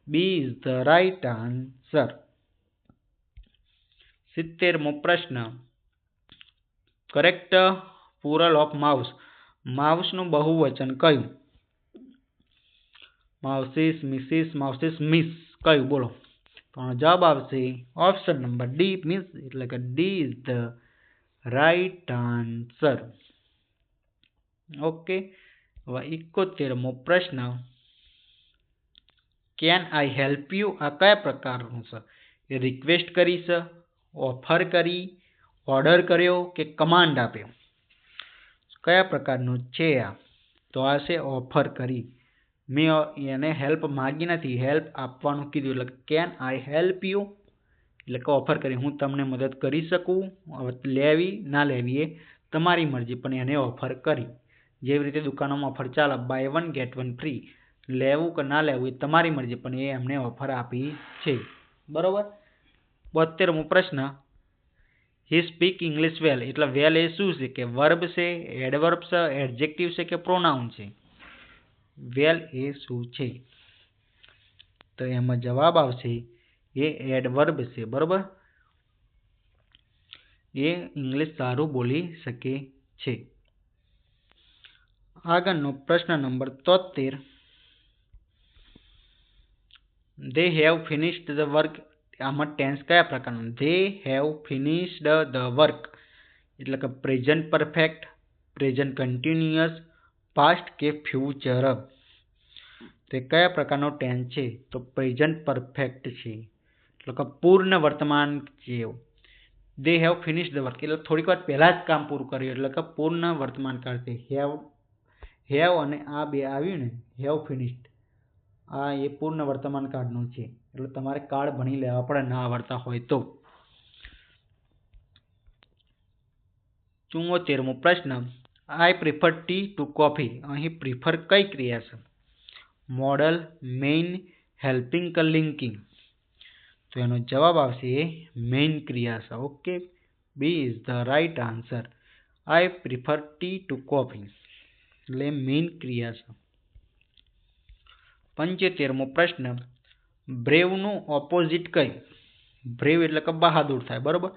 B is the right answer. 70મો પ્રશ્ન, કરેક્ટ પ્લુરલ ઓફ માઉસ. માઉસનું બહુવચન કયું? માઉસીસ, મિસીસ, માઉસીસ, મિસ કયું? બોલો. તો જવાબ આવશે ઓપ્શન નંબર ડી, મિસ, એટલે કે D is the right answer. Okay. હવે 71મો પ્રશ્ન, કેન આઈ હેલ્પ યુ આ કયા પ્રકારનું છે? એ રિક્વેસ્ટ કરી છે, ઓફર કરી, ઓર્ડર કર્યો કે કમાન્ડ આપ્યો? કયા પ્રકારનું છે આ? તો આ છે ઓફર કરી. મેં એને હેલ્પ માગી નથી, હેલ્પ આપવાનું કીધું, એટલે કેન આઈ હેલ્પ યુ એટલે કે ઓફર કરી, હું તમને મદદ કરી શકું. હવે લેવી ના લેવી એ તમારી મરજી, પણ એને ઓફર કરી. જેવી રીતે દુકાનોમાં ઓફર ચાલે, બાય 1 get 1 ફ્રી, લેવું કે ના લેવું એ તમારી મરજી, પણ એ એમને ઓફર આપી છે, બરોબર. 72મો પ્રશ્ન, હી સ્પીક ઇંગ્લિશ વેલ એટલે વેલ એ શું છે? કે વર્બ છે, એડવર્બ છે, એડજેક્ટિવ છે કે પ્રોનાઉન છે? વેલ એ શું છે? તો એમાં જવાબ આવશે એ એડવર્બ છે, બરોબર. એ ઇંગ્લિશ સારું બોલી શકે છે. આગળનો પ્રશ્ન નંબર 73, they have finished the work. આમાં ટેન્સ કયા પ્રકારનું? they have finished the work એટલે કે present perfect, present continuous, past કે ફ્યુચર? તો એ કયા પ્રકારનો ટેન્સ છે? તો પ્રેઝન્ટ પરફેક્ટ છે, એટલે કે પૂર્ણ વર્તમાન છે. They have finish the work, એટલે થોડીક વાર પહેલાં જ કામ પૂરું કર્યું, એટલે કે પૂર્ણ વર્તમાન કાળ છે. હેવ અને આ બે આવ્યું ને, હેવ ફિનિશ્ડ, આ એ પૂર્ણ વર્તમાન કાળનું છે. એટલે તમારે કાળ ભણી લેવા પડે ના આવડતા હોય તો. 74મો પ્રશ્ન, I prefer tea to coffee. અહીં પ્રિફર કઈ ક્રિયા છે? મોડલ, મેઇન, હેલ્પિંગ કે લિંકિંગ? તો એનો જવાબ આવશે મેઇન ક્રિયા છે. Okay, B is the right answer. I prefer tea to coffee એટલે મેઇન ક્રિયા છે. 75મો પ્રશ્ન, બ્રેવનું ઓપોઝિટ કયું? બ્રેવ એટલે કે બહાદુર થાય, બરોબર?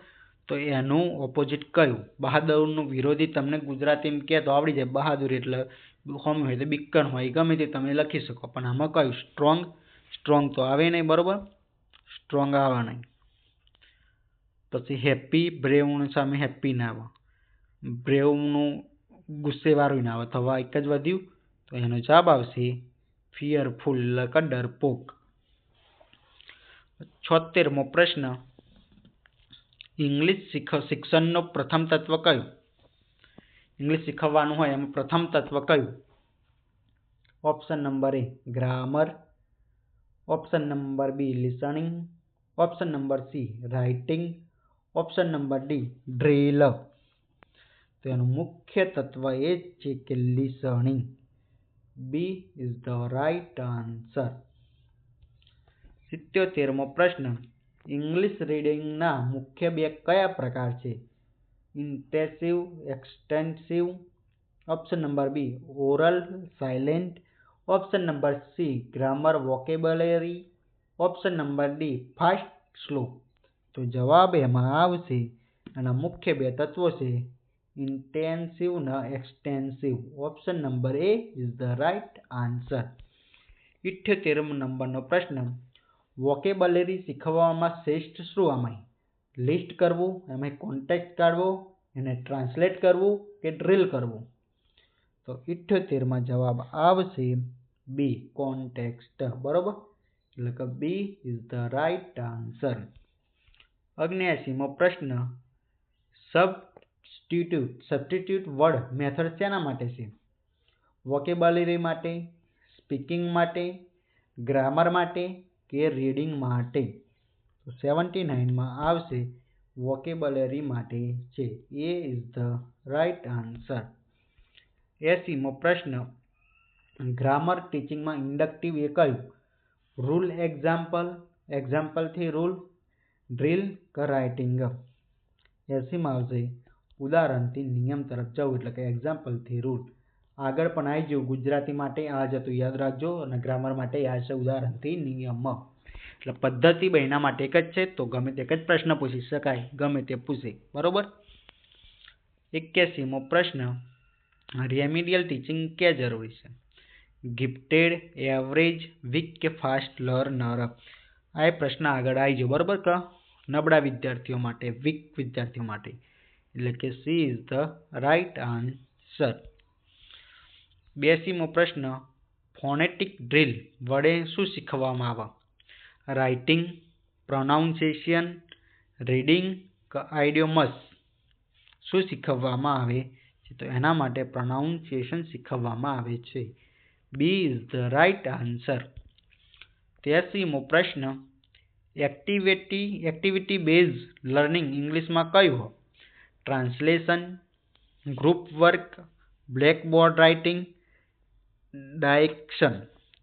તો એનું ઓપોઝિટ કયું? બહાદુરનું વિરોધી તમને ગુજરાતીમાં કહે તો આવડી જાય. બહાદુર એટલે હોમ હોય તો બિક્કન હોય, ગમે તે તમે લખી શકો. પણ આમાં કયું? સ્ટ્રોંગ. સ્ટ્રોંગ તો આવે નહીં, બરોબર? સ્ટ્રોંગ આવે નહીં. પછી હેપી, બ્રેવની સામે હેપી ના આવે. બ્રેવનું ગુસ્સેવાળું ના આવે. તો હવે એક જ વધ્યું, તો એનો જવાબ આવશે ફિયરફુલ એટલે કે ડરપોક. 76મો પ્રશ્ન, ઇંગ્લિશ શિક્ષણનો પ્રથમ તત્વ કયું? ઇંગ્લિશ શીખવવાનું હોય એમાં પ્રથમ તત્વ કયું? Option number A grammar, option number B listening, option number C writing, option number D drill. તો એનું મુખ્ય તત્વ એ જ છે કે listening. B is the right answer. 77મો પ્રશ્ન, ઇંગ્લિશ રીડિંગના મુખ્ય બે કયા પ્રકાર છે? Intensive, extensive. Option number B oral, silent. Option number C grammar, vocabulary. Option number D fast, slow. તો જવાબ એમાં આવશે, એના મુખ્ય બે તત્વો છે ઇન્ટેન્સિવ ને extensive. Option number A is the right answer. 78મો નંબરનો પ્રશ્ન, વોકેબ્યુલરી શીખવવામાં શ્રેષ્ઠ શું આમાં? લિસ્ટ કરવું, એમાં કોન્ટેક્ટ કાઢવો, એને ટ્રાન્સલેટ કરવું કે ડ્રીલ કરવું? તો 78માં જવાબ આવશે બી કોન્ટેક્સ્ટ, બરોબર? એટલે કે B is the right answer. 79મો પ્રશ્ન, સબસ્ટિટ્યુટ વર્ડ મેથડ શેના માટે છે? વોકેબ્યુલરી માટે, સ્પીકિંગ માટે, ગ્રામર માટે કે રીડિંગ માટે? તો 79માં આવશે વોકેબ્યુલરી માટે છે. એ ઇઝ ધ રાઇટ આન્સર. 80મો પ્રશ્ન, ગ્રામર ટીચિંગમાં ઇન્ડક્ટિવ એ કયું? રૂલ, એક્ઝામ્પલ, એક્ઝામ્પલથી રૂલ, ડ્રીલ કે રાઇટિંગ? 80માં આવશે ઉદાહરણથી નિયમ તરફ જવું, એટલે કે એક્ઝામ્પલથી રૂલ. આગળ પણ આવી ગયું, ગુજરાતી માટે આ જ હતું, યાદ રાખજો. અને ગ્રામર માટે આ છે ઉદાહરણથી નિયમ. એટલે પદ્ધતિ બહેના માટે એક જ છે, તો ગમે તે એક જ પ્રશ્ન પૂછી શકાય, ગમે તે પૂછે, બરોબર? 81મો પ્રશ્ન, રેમિડિયલ ટીચિંગ ક્યાં જરૂરી છે? ગિફ્ટેડ, એવરેજ, વીક કે ફાસ્ટ લર્નર? આ એ પ્રશ્ન આગળ આવી ગયો, બરોબર? કે નબળા વિદ્યાર્થીઓ માટે, વીક વિદ્યાર્થીઓ માટે, એટલે કે C is the right answer. 82મો પ્રશ્ન, ફોનેટિક ડ્રીલ વડે શું શીખવવામાં આવે? રાઇટિંગ, પ્રોનાઉન્સિએશન, રીડિંગ કે આઇડિયોમ્સ? શું શીખવવામાં આવે છે? તો એના માટે પ્રોનાઉન્સિએશન શીખવવામાં આવે છે. B is the right answer. 83મો પ્રશ્ન, એક્ટિવિટી બેઝ લર્નિંગ ઇંગ્લિશમાં કયું હોય? Translation, group work, blackboard writing, direction?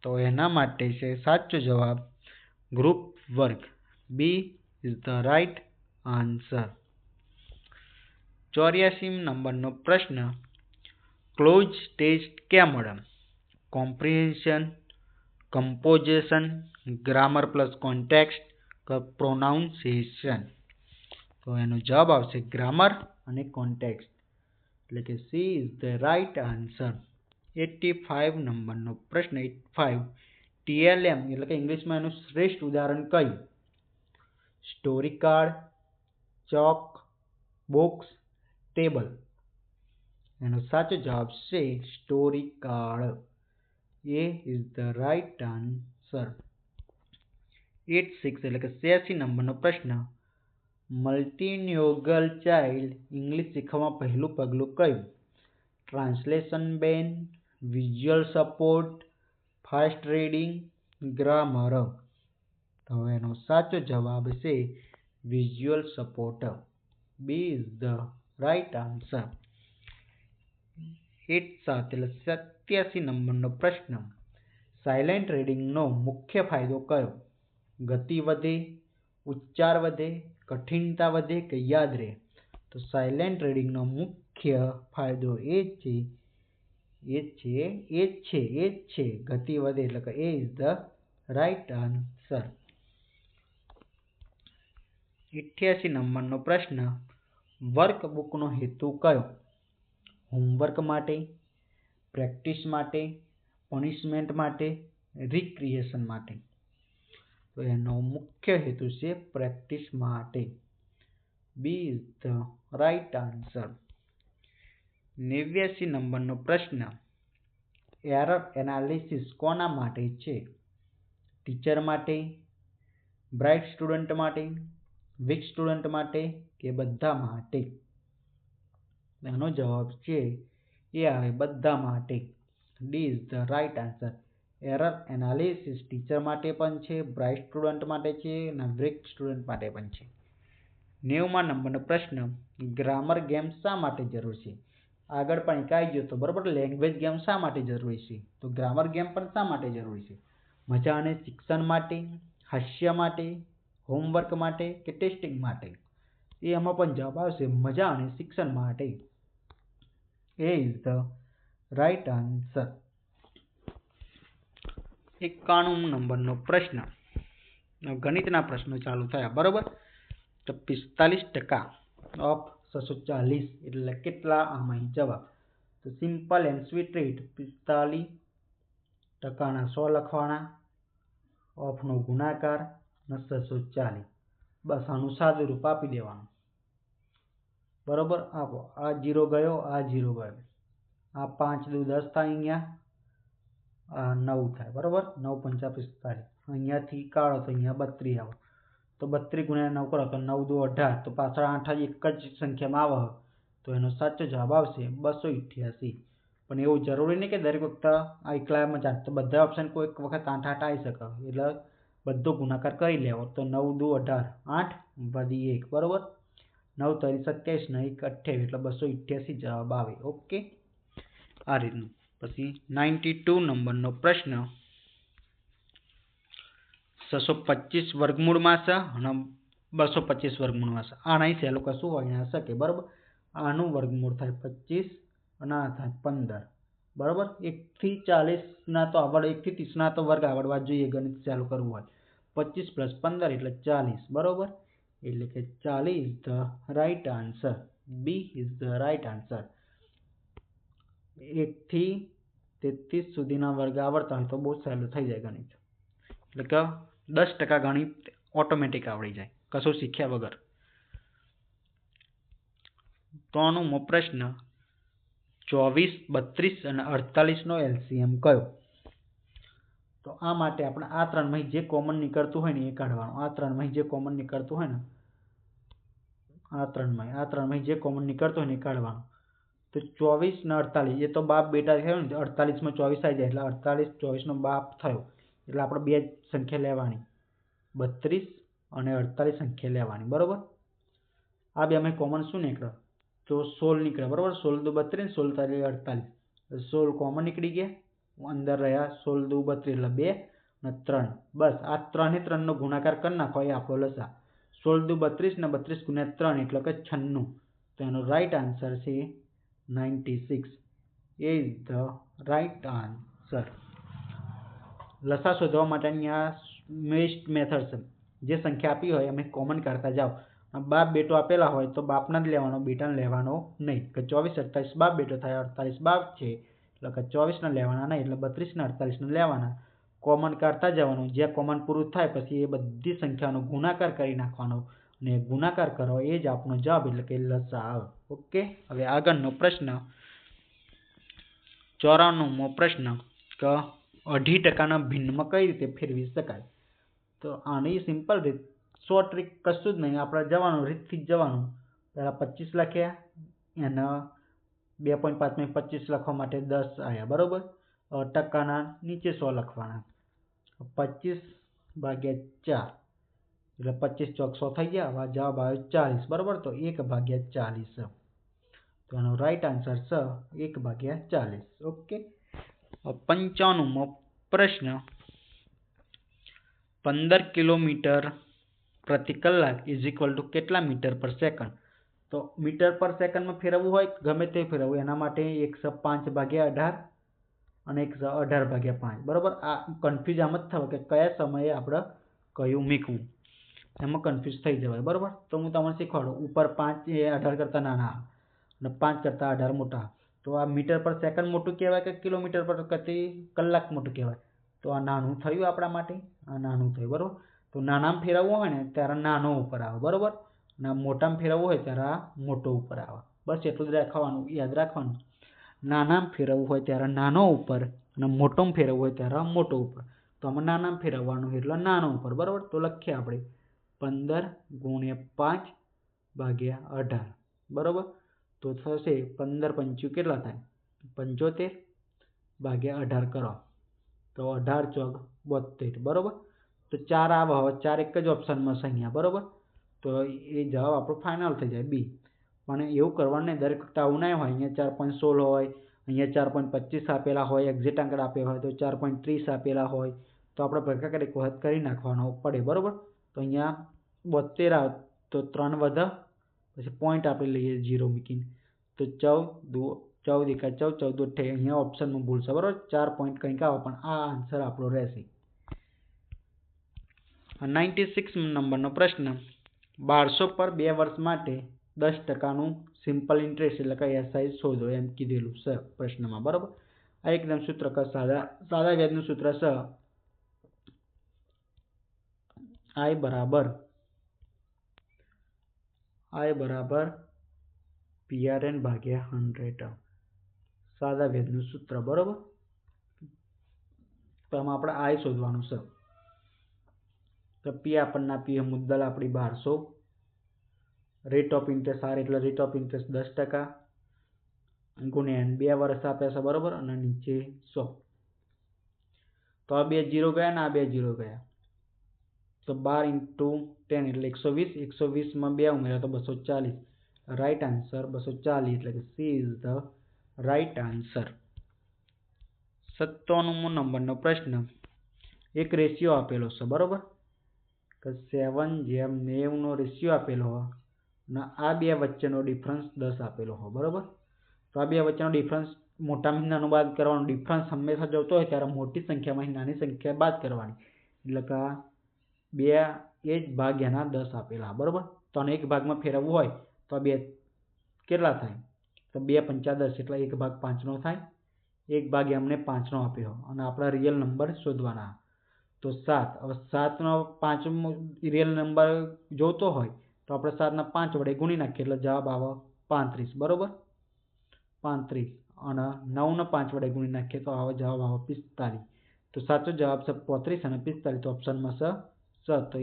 તો એના માટે છે સાચો જવાબ group work. B is the right answer. 84 નંબરનો પ્રશ્ન, ક્લોઝ ટેસ્ટ ક્યાં મળે? Comprehension, composition, grammar plus context કે પ્રોનાઉન્સિએશન? તો એનો જવાબ આવશે ગ્રામર અને કોન્ટેક્સ્ટ, એટલે કે C is the right answer. 85 નંબરનો પ્રશ્ન, 85, TLM એટલે કે ઇંગ્લિશમાં એનું શ્રેષ્ઠ ઉદાહરણ કયું? Story card, chalk, box, table? એનો સાચો જવાબ છે story card. A is the right answer. 86 એટલે કે 86 નંબરનો પ્રશ્ન. મલ્ટીન્યુઅલ ચાઇલ્ડ ઇંગ્લિશ શીખવામાં પહેલું પગલું કયું? ટ્રાન્સલેશન બેન, visual support, fast reading, grammar. તો એનો સાચો જવાબ છે visual support. B is the right answer. 87 એટલે 87 નંબરનો પ્રશ્ન. સાયલેન્ટ રીડિંગનો મુખ્ય ફાયદો કયો? ગતિ વધે, ઉચ્ચાર વધે, કઠિનતા વધે કે યાદ રહે? તો સાયલેન્ટ રીડિંગનો મુખ્ય ફાયદો એ છે ગતિ વધે, એટલે કે A is the right answer. 88 નંબરનો પ્રશ્ન. વર્કબુકનો હેતુ કયો? હોમવર્ક માટે, પ્રેક્ટિસ માટે, પનિશમેન્ટ માટે, રિક્રિએશન માટે? તો એનો મુખ્ય હેતુ છે પ્રેક્ટિસ માટે. B is the right answer. 89 નંબરનો પ્રશ્ન. એરર એનાલિસિસ કોના માટે છે? ટીચર માટે, બ્રાઇટ સ્ટુડન્ટ માટે, વીક સ્ટુડન્ટ માટે કે બધા માટે? એનો જવાબ છે એ આવે બધા માટે. D is the right answer. Error analysis teacher માટે પણ છે, બ્રાઇટ સ્ટુડન્ટ માટે છે અને વીક સ્ટુડન્ટ માટે પણ છે. 90 નંબરનો પ્રશ્ન. ગ્રામર ગેમ શા માટે જરૂરી છે? આગળ પણ એક આવી ગયો તો બરાબર. લેંગ્વેજ ગેમ શા માટે જરૂરી છે? તો ગ્રામર ગેમ પણ શા માટે જરૂરી છે? મજા અને શિક્ષણ માટે, હાસ્ય માટે, હોમવર્ક માટે કે ટેસ્ટિંગ માટે? એમાં પણ જવાબ આવશે મજા અને શિક્ષણ માટે. A is the right answer. 91 નંબરનો પ્રશ્ન. ગણિતના પ્રશ્નો ચાલુ થયા બરોબર. તો 45% ઓફ 640 એટલે કેટલા? આમાં જવાબ. તો સિમ્પલ એન્ડ સ્વીટ રીત. 45%ના 100 લખવાના, ઓફનો ગુણાકાર અને 640. બસ આનું સાદું રૂપ આપી દેવાનું બરોબર. આપો. આ 0 ગયો, આ 0 ગયો. આ 5 દુ 10 થાય, અહીંયા આ 9 થાય બરોબર. 9 પંચા 45. અહીંયાથી કાઢો તો અહીંયા 32 આવે. તો 32 ગુણ્યા 9 કરો તો 9 દુ 18. તો પાછળ 8 એક જ સંખ્યામાં આવે તો એનો સાચો જવાબ આવશે 288. પણ એવું જરૂરી નહીં કે દરેક વખત આ એકલામાં જાય. તો બધા ઓપ્શન કોઈ વખત 8 8 આવી શકે. એટલે બધો ગુણાકાર કરી લેવો. તો 9 દુ 18, 8 વધી 1 બરોબર. 9 તરી 27 ને 1 28 એટલે 288 જવાબ આવે. ઓકે, આ રીતનું. પછી 92 નંબરનો પ્રશ્ન. 625 વર્ગમૂળમાં છે અને 225 વર્ગમૂળમાં છે. આ નહીં સહેલું કશું હોય ના શકે બરોબર. આનું વર્ગમૂળ થાય 25 અને આ થાય 15 બરોબર. 1 થી 40 તો આવડ 1 થી 30 તો વર્ગ આવડવા જોઈએ ગણિત ચાલુ કરવું હોય. 25 પ્લસ 15 એટલે 40 બરોબર. એટલે કે 40 is the right answer. B is the right answer. 1 થી 33 સુધીના વર્ગ આવડતા હોય તો બહુ સહેલું થઈ જાય ગણિત. એટલે કે 10% ગણિત ઓટોમેટિક આવડી જાય કશું શીખ્યા વગર. 93મો પ્રશ્ન. 24, 32 અને 48નો એલસીએમ કયો? તો આ માટે આપણે આ ત્રણમાંથી જે કોમન નીકળતું હોય ને એ કાઢવાનું. આ ત્રણમાંથી જે કોમન નીકળતું હોય ને આ ત્રણમાંથી જે કોમન નીકળતું હોય ને એ કાઢવાનું. તો 24 ને 48 એ તો બાપ બેટા થયો ને. 48માં 24 આવી જાય એટલે 48 24નો બાપ થયો. એટલે આપણે બે સંખ્યા લેવાની, 32 અને 48 સંખ્યા લેવાની બરોબર. આ બે અમે કોમન શું નીકળે? તો 16 નીકળે બરોબર. 16 દુ 32, 16 તારી 48. 16 કોમન નીકળી ગયા. અંદર રહ્યા 16 દુ 32 એટલે 2 અને 3. બસ આ 3 ને 3નો ગુણાકાર કરી નાખો એ આપણો લસા. 16 દુ 32 ને 32 ગુણ્યા 3 એટલે કે 96. તો એનો રાઈટ આન્સર છે 96. એ ઇઝ ધ રાઈટ આન્સર. લસા શોધવા માટેની આ બેસ્ટ મેથડ છે. જે સંખ્યા આપી હોય અમે કોમન કાઢતા જાઓ. બાપ બેટો આપેલા હોય તો બાપના જ લેવાનો, બેટાને લેવાનો નહીં. કે 24 28 બાપ બેટો થાય, 48 બાપ છે એટલે કે 24 લેવાના નહીં. એટલે 32 ને 48 લેવાના. કોમન કાઢતા જવાનું. જ્યાં કોમન પૂરું થાય પછી એ બધી સંખ્યાનો ગુણાકાર કરી નાખવાનો અને ગુણાકાર કરો એ જ આપણો જવાબ એટલે કે લસા આવે. ઓકે, હવે આગળનો પ્રશ્ન 94મો પ્રશ્ન. કે 2.5% ભિન્નમાં કઈ રીતે ફેરવી શકાય? તો આની સિમ્પલ રીત, શોર્ટ ટ્રીક કશું જ નહીં, આપણે જવાનું રીતથી જ જવાનું. પહેલાં 25 લખ્યા, એના 2.5 માં 25 લખવા માટે 10 આવ્યા, બરોબર. ટકાના નીચે 100 લખવાના. 25/4 એટલે 25 ચોક 100 થઈ ગયા. હવે જવાબ આવ્યો 40, બરોબર. તો 1/40. તો એનો રાઈટ આન્સર છે 1/40. ઓકે. 55મો પ્રશ્ન, 15 કિલોમીટર પ્રતિ કલાક = કેટલા મીટર પર સેકન્ડ? તો મીટર પર સેકન્ડમાં ફેરવવું હોય ગમે તે ફેરવવું, એના માટે 105/18 અને 118/5, બરોબર. આ કન્ફ્યુઝ આમ જ થયું કે કયા સમયે આપણે કયું મૂકવું, એમાં કન્ફ્યુઝ થઈ જવાય, બરોબર. તો હું તમને શીખવાડું. ઉપર 5 એ 18 કરતાં નાના અને 5 કરતાં 18 મોટા. તો આ મીટર પર સેકન્ડ મોટું કહેવાય કે કિલોમીટર પર પ્રતિ કલાક મોટું કહેવાય? તો આ નાનું થયું આપણા માટે, આ નાનું થયું, બરોબર. તો નાનામાં ફેરવવું હોય ને ત્યારે નાનો ઉપર આવે, બરોબર. અને મોટામાં ફેરવવું હોય ત્યારે આ મોટો ઉપર આવે. બસ એટલું જ રાખવાનું, યાદ રાખવાનું. નાનામાં ફેરવવું હોય ત્યારે નાનો ઉપર અને મોટોમાં ફેરવવું હોય ત્યારે મોટો ઉપર. તો આમાં નાનામાં ફેરવવાનું એટલે નાનો ઉપર, બરોબર. તો લખીએ આપણે 15 × 5/18, બરોબર. તો થશે 15 પંચું કેટલા થાય? 75/18 કરો તો 18 ચોક 72, બરોબર. તો 4 આવે. હવે 4 એક જ ઓપ્શનમાં છે અહીંયા, બરોબર. તો એ જવાબ આપણો ફાઇનલ થઈ જાય, બી. પણ એવું કરવાનું નહીં, દરેક વખતે આવું ના હોય. અહીંયા 4.16 હોય, અહીંયા 4.25 આપેલા હોય, એક્ઝેક્ટ આંકડા આપ્યા હોય તો 4.30 આપેલા હોય, તો આપણે ભેગા એક વખત કરી નાખવાનો પડે, બરોબર. તો અહીંયા 72 આવે તો 3 વધે, પછી પોઈન્ટ આપણે લઈએ 0 મૂકીને, તો 14 × 14 = 14, 14 અહીંયા ઓપ્શનમાં ભૂલ છે, બરોબર. 4 પોઈન્ટ કંઈક આવે, પણ આ આન્સર આપણો રહેશે. 96 નંબરનો પ્રશ્ન, 1200 પર 2 વર્ષ માટે 10%નું સિમ્પલ ઇન્ટરેસ્ટ એટલે કે SI શોધો એમ કીધેલું છે પ્રશ્નમાં, બરોબર. આ એકદમ સૂત્ર સાદા વ્યાજનું સૂત્ર છે. I બરાબર PRN/100, સાદા વ્યાજનું સૂત્ર, બરોબર. તો આમાં આપણે I શોધવાનું છે. તો P આપણને આપી મુદ્દલ આપણી 1200, રેટ ઓફ ઇન્ટરેસ્ટ R એટલે રેટ ઓફ ઇન્ટરેસ્ટ 10% ગુણ્યા 2 વર્ષ આપ્યા છે, બરોબર. અને નીચે 100. તો આ 2 0 ગયા ને આ 2 0 ગયા, તો 12 × 10 એટલે 120. 120માં 2 ઉમેર્યા તો 240. રાઈટ આન્સર 240, એટલે કે C is the right answer. 97મો નંબરનો પ્રશ્ન, એક રેશિયો આપેલો છે, બરોબર. કે 7:90 રેશિયો આપેલો હોય અને આ બે વચ્ચેનો ડિફરન્સ 10 આપેલો હોય, બરોબર. તો આ બે વચ્ચેનો ડિફરન્સ મોટામાંથી નાનો બાદ કરવાનો. ડિફરન્સ હંમેશા જોતો હોય ત્યારે મોટી સંખ્યામાંથી નાની સંખ્યા બાદ કરવાની, એટલે કે આ બે એ જ ભાગ એના 10 આપેલા, બરોબર. તો આને એક ભાગમાં ફેરવવું હોય તો આ બે કેટલા થાય? તો 2 × 5 = 10, એટલે 1/5નો થાય. એક ભાગ એમને 5નો આપ્યો અને આપણા રિયલ નંબર શોધવાના. તો 7. હવે 7નો 5મો રિયલ નંબર જોતો હોય તો આપણે 7ના 5 વડે ગુણી નાખીએ એટલે જવાબ આવે 35, બરોબર. 35 અને 9ને 5 વડે ગુણી નાખીએ તો જવાબ આવે 45. તો સાચો જવાબ છે 35 અને 45. તો ઓપ્શનમાં છે. તો A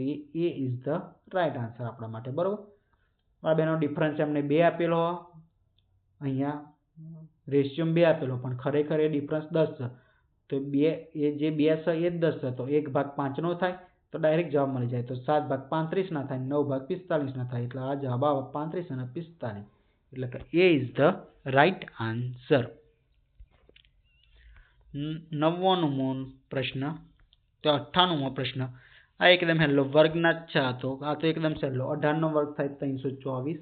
is the right answer આપણા માટે, બરોબર. આ બેનો ડિફરન્સ એમને 2 આપેલો, અહીંયા રેશિયો 2 આપેલો, પણ ખરેખર એ ડિફરન્સ 10 છે. તો એ જે 2 છે એ જ 10 છે, તો 1/5નો થાય તો ડાયરેક્ટ જવાબ મળી જાય. તો 7/35 ના થાય, 9/45 ના થાય, એટલે આ જવાબ આવે 35 અને 45, એટલે કે A is the right answer. 99મો પ્રશ્ન, તો 98મો પ્રશ્ન. આ એકદમ સહેલો વર્ગના જ છે. તો આ તો એકદમ સહેલો. 18નો વર્ગ થાય 324,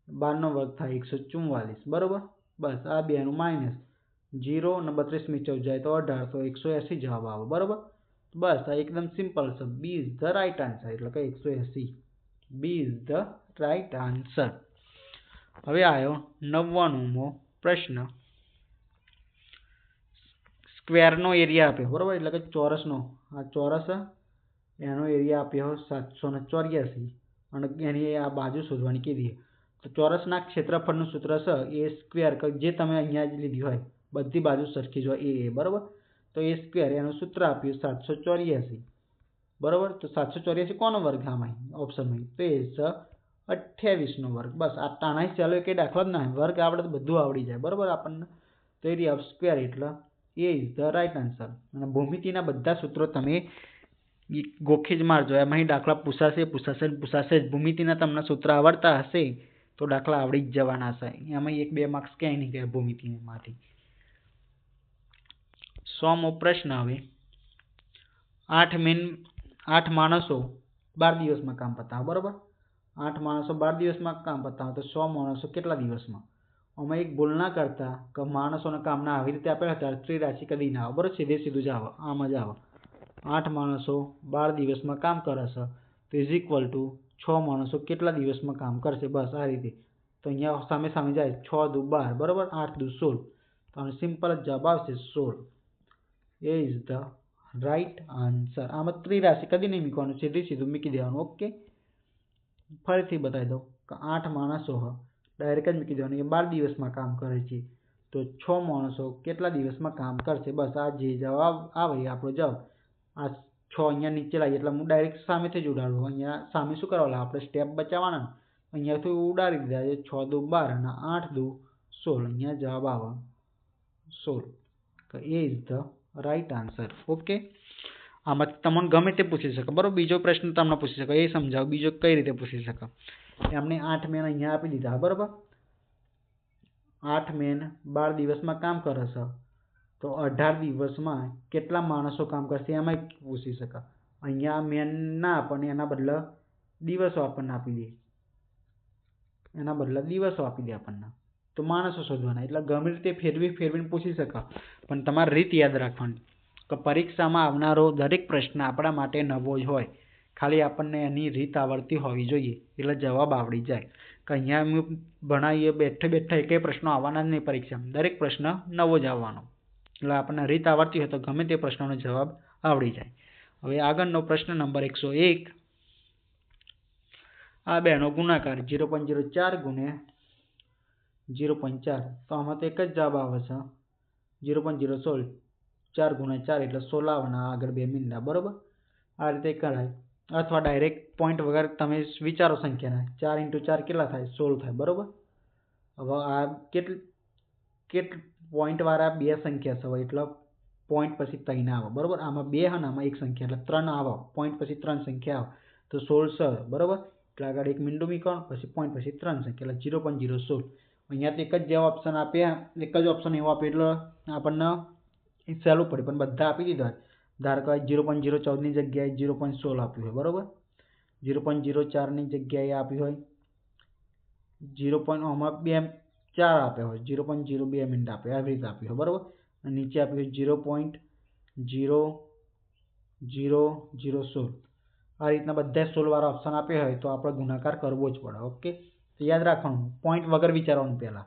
12નો વર્ગ થાય 144, બરોબર. બસ આ બેનું માઇનસ 0 અને 32 મીટર જાય તો 18, તો 180 જવાબ આવે, બરોબર. બસ આ એકદમ સિમ્પલ છે. B is the right answer, એટલે કે 180. B is the right answer. હવે આવ્યો 99મો પ્રશ્ન. સ્ક્વેરનો એરિયા આપ્યો, બરોબર, એટલે કે ચોરસનો. આ ચોરસ એનો એરિયા આપ્યો 784 અને એની આ બાજુ શોધવાની કીધી. તો ચોરસના ક્ષેત્રફળનું સૂત્ર છે એ સ્ક્વેર, જે તમે અહીંયા જ લીધી હોય બધી બાજુ સરખી જ હોય એ, બરોબર. તો એ સ્ક્વેર એનું સૂત્ર આપ્યું 784, બરાબર. તો 784 કોનો વર્ગ? આમાં ઓપ્શનમાં તો એ 28નો વર્ગ. બસ આ તાણાય ચાલો કે દાખલો જ ના વર્ગ આપણે તો બધું આવડી જાય, બરાબર આપણને. તો એરિયા ઓફ સ્ક્વેર એટલે એ ઇઝ ધ રાઈટ આન્સર. અને ભૂમિતિના બધા સૂત્રો તમે ગોખી જ મારજો. એમાં દાખલા પૂછાશે જ. ભૂમિતિના તમને સૂત્ર આવડતા હશે તો દાખલા આવડી જ જવાના હશે. એમાં 1-2 માર્ક્સ ક્યાંય નહીં ગયા ભૂમિતિમાંથી. 100મો પ્રશ્ન. હવે 8 માણસો 12 દિવસમાં કામ પતાવે, બરાબર. 8 માણસો 12 દિવસમાં કામ પતાવે તો 100 માણસો કેટલા દિવસમાં? આમાં એક ભૂલ ના કરતા કે માણસોના કામના આવી રીતે આપેલા હતા ત્રિરાશિ કદી ના આવે, બરાબર. સીધું જ આવે, આમ જ આવે. 8 માણસો 12 દિવસમાં કામ કરે છે તો ઇઝ ઇક્વલ ટુ 6 માણસો કેટલા દિવસમાં કામ કરશે? બસ આ રીતે. તો અહીંયા સામે જાય 6 દુ 12, બરાબર. 8 દુ 16. તો આનો સિમ્પલ જ જવાબ આવશે 16. એ ઇઝ ધ રાઈટ આન્સર. આમાં ત્રિરાશિ કદી નહીં મૂકવાનું, સીધું મૂકી દેવાનું. ઓકે, ફરીથી બતાવી દઉં કે 8 માણસો ડાયરેક્ટ જ મૂકી દેવાનું. એ 12 દિવસમાં કામ કરે છે તો 6 માણસો કેટલા દિવસમાં કામ કરશે? બસ આ જે જવાબ આવે એ આપણો જવાબ. આ 6 અહીંયા નીચે લાવીએ એટલે હું ડાયરેક્ટ સામેથી જ ઉડાડું. અહીંયા સામે શું કરવાનું? આપણે સ્ટેપ બચાવવાના. અહીંયાથી ઉડાડી દીધા. 6 દુ 12 અને 8 દુ 16. અહીંયા જવાબ આવે 16. તો A is the right answer. Okay, આમાં તમને ગમે તે પૂછી શકે, બરાબર. બીજો પ્રશ્ન તમને પૂછી શકે, એ સમજાવો બીજો કઈ રીતે પૂછી શકે. એમને 8 મેન અહીંયા આપી દીધા, બરાબર. 8 મેન 12 દિવસમાં કામ કરે છે તો 18 દિવસમાં કેટલા માણસો કામ કરશે એમાં પૂછી શકે. અહીંયા મેન ના આપણને એના બદલે દિવસો આપણને આપી દે. આપણને તો માણસો શોધવાના. એટલે ગમે રીતે ફેરવીને પૂછી શકે. પણ તમારે રીત યાદ રાખવાની કે પરીક્ષામાં આવનારો દરેક પ્રશ્ન આપણા માટે નવો જ હોય. ખાલી આપણને એની રીત આવડતી હોવી જોઈએ એટલે જવાબ આવડી જાય. કે અહીંયા અમે ભણાવીએ બેઠા એકેય પ્રશ્નો આવવાના જ નહીં પરીક્ષામાં. દરેક પ્રશ્ન નવો જ આવવાનો. એટલે આપણને રીત આવડતી હોય તો ગમે તે પ્રશ્નનો જવાબ આવડી જાય. હવે આગળનો પ્રશ્ન નંબર 101. આ બેનો ગુણાકાર 0.04 ગુણ્યા 0.4. તો આમાં તો એક જ જવાબ આવે છે 0.016. 4 ગુણ્યા 4 એટલે 16 આવવાના. આગળ 2 મીંડા, બરાબર. આ રીતે કરાય. અથવા ડાયરેક્ટ પોઈન્ટ વગર તમે વિચારો સંખ્યાના. 4 × 4 કેટલા થાય? 16 થાય, બરાબર. હવે આ કેટલી પોઈન્ટવાળા 2 સંખ્યા છે એટલે પોઈન્ટ પછી 3 આવે, બરાબર. આમાં 2 અને આમાં 1 સંખ્યા એટલે 3 આવે. પોઈન્ટ પછી 3 સંખ્યા આવે તો 16 છે, બરાબર. એટલે આગળ 1 મીંડું મૂકવાનું, પછી પોઈન્ટ પછી 3 સંખ્યા એટલે 0.016. અહીંયા તો એક જ જેવા ઓપ્શન આપ્યા, એક જ ઓપ્શન એવો આપ્યો એટલે આપણને સહેલું પડે. પણ બધા આપી દીધા. ધારો કે 0.014ની જગ્યાએ 0.16 આપ્યું હોય, બરાબર. 0.04ની જગ્યાએ આપ્યું હોય 4 આપ્યા હોય, 0.02 મિનિટ આપે આવી રીતે આપ્યું હોય, બરાબર. અને નીચે આપ્યું હોય 0.00016. આ રીતના બધા 16 વાળા ઓપ્શન આપ્યા હોય તો આપણે ગુણાકાર કરવો જ પડે. ઓકે, તો યાદ રાખવાનું, પોઈન્ટ વગર વિચારવાનું. પહેલાં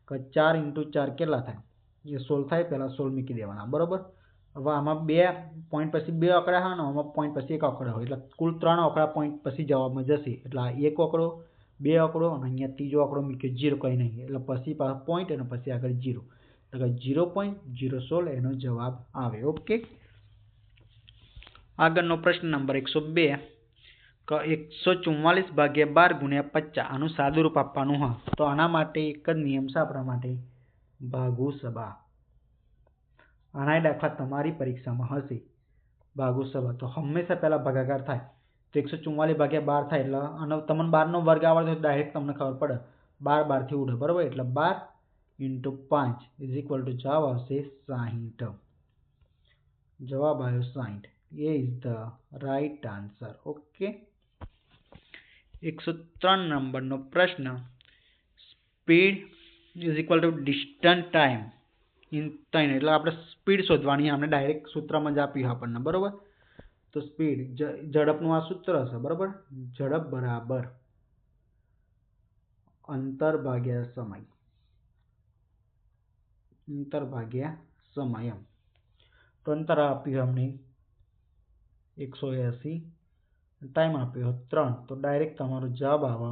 કે 4 × 4 કેટલા થાય? એ 16 થાય. પહેલાં 16 મૂકી દેવાના, બરાબર. હવે આમાં 2 પોઈન્ટ પછી 2 આંકડા હોય ને આમાં પોઈન્ટ પછી 1 આંકડા હોય એટલે કુલ 3 આંકડા પોઈન્ટ પછી જવાબમાં જશે. એટલે આ 1 આંકડો, 2 આંકડો અને અહીંયા ત્રીજો આંકડો મૂક્યો 0 કંઈ નહીં. એટલે પછી પોઈન્ટ અને પછી આગળ 0 એટલે 0.016 એનો જવાબ આવે. ઓકે, આગળનો પ્રશ્ન નંબર 102. કે 144/12 ગુણ્યા 50 આનું સાદું રૂપ આપવાનું હોય તો આના માટે એક જ નિયમ છે આપણા માટે, ભાગુસભા. આના દાખલા તમારી પરીક્ષામાં હશે. ભાગુસભા તો હંમેશા પહેલા ભાગાકાર થાય. તો 144/12 થાય એટલે અને તમને 12નો વર્ગ આવડે તો ડાયરેક્ટ તમને ખબર પડે 12 થી ઉડે, બરાબર. એટલે 12 × 5 = જવાબ આવશે 60. જવાબ આવ્યો 60. A is the right answer. Okay, 103 નંબરનો પ્રશ્ન. Speed = distance time in time. એટલે આપણે સ્પીડ શોધવાની. આપણે ડાયરેક્ટ સૂત્રમાં જ આપ્યું આપણને, બરાબર. તો સ્પીડ ઝડપનું આ સૂત્ર છે, બરાબર. ઝડપ બરાબર અંતર ભાગ્યા સમય. એમ તો અંતર આપ્યું અમને 180, ટાઈમ આપ્યો 3. તો ડાયરેક્ટ તમારો જવાબ આવે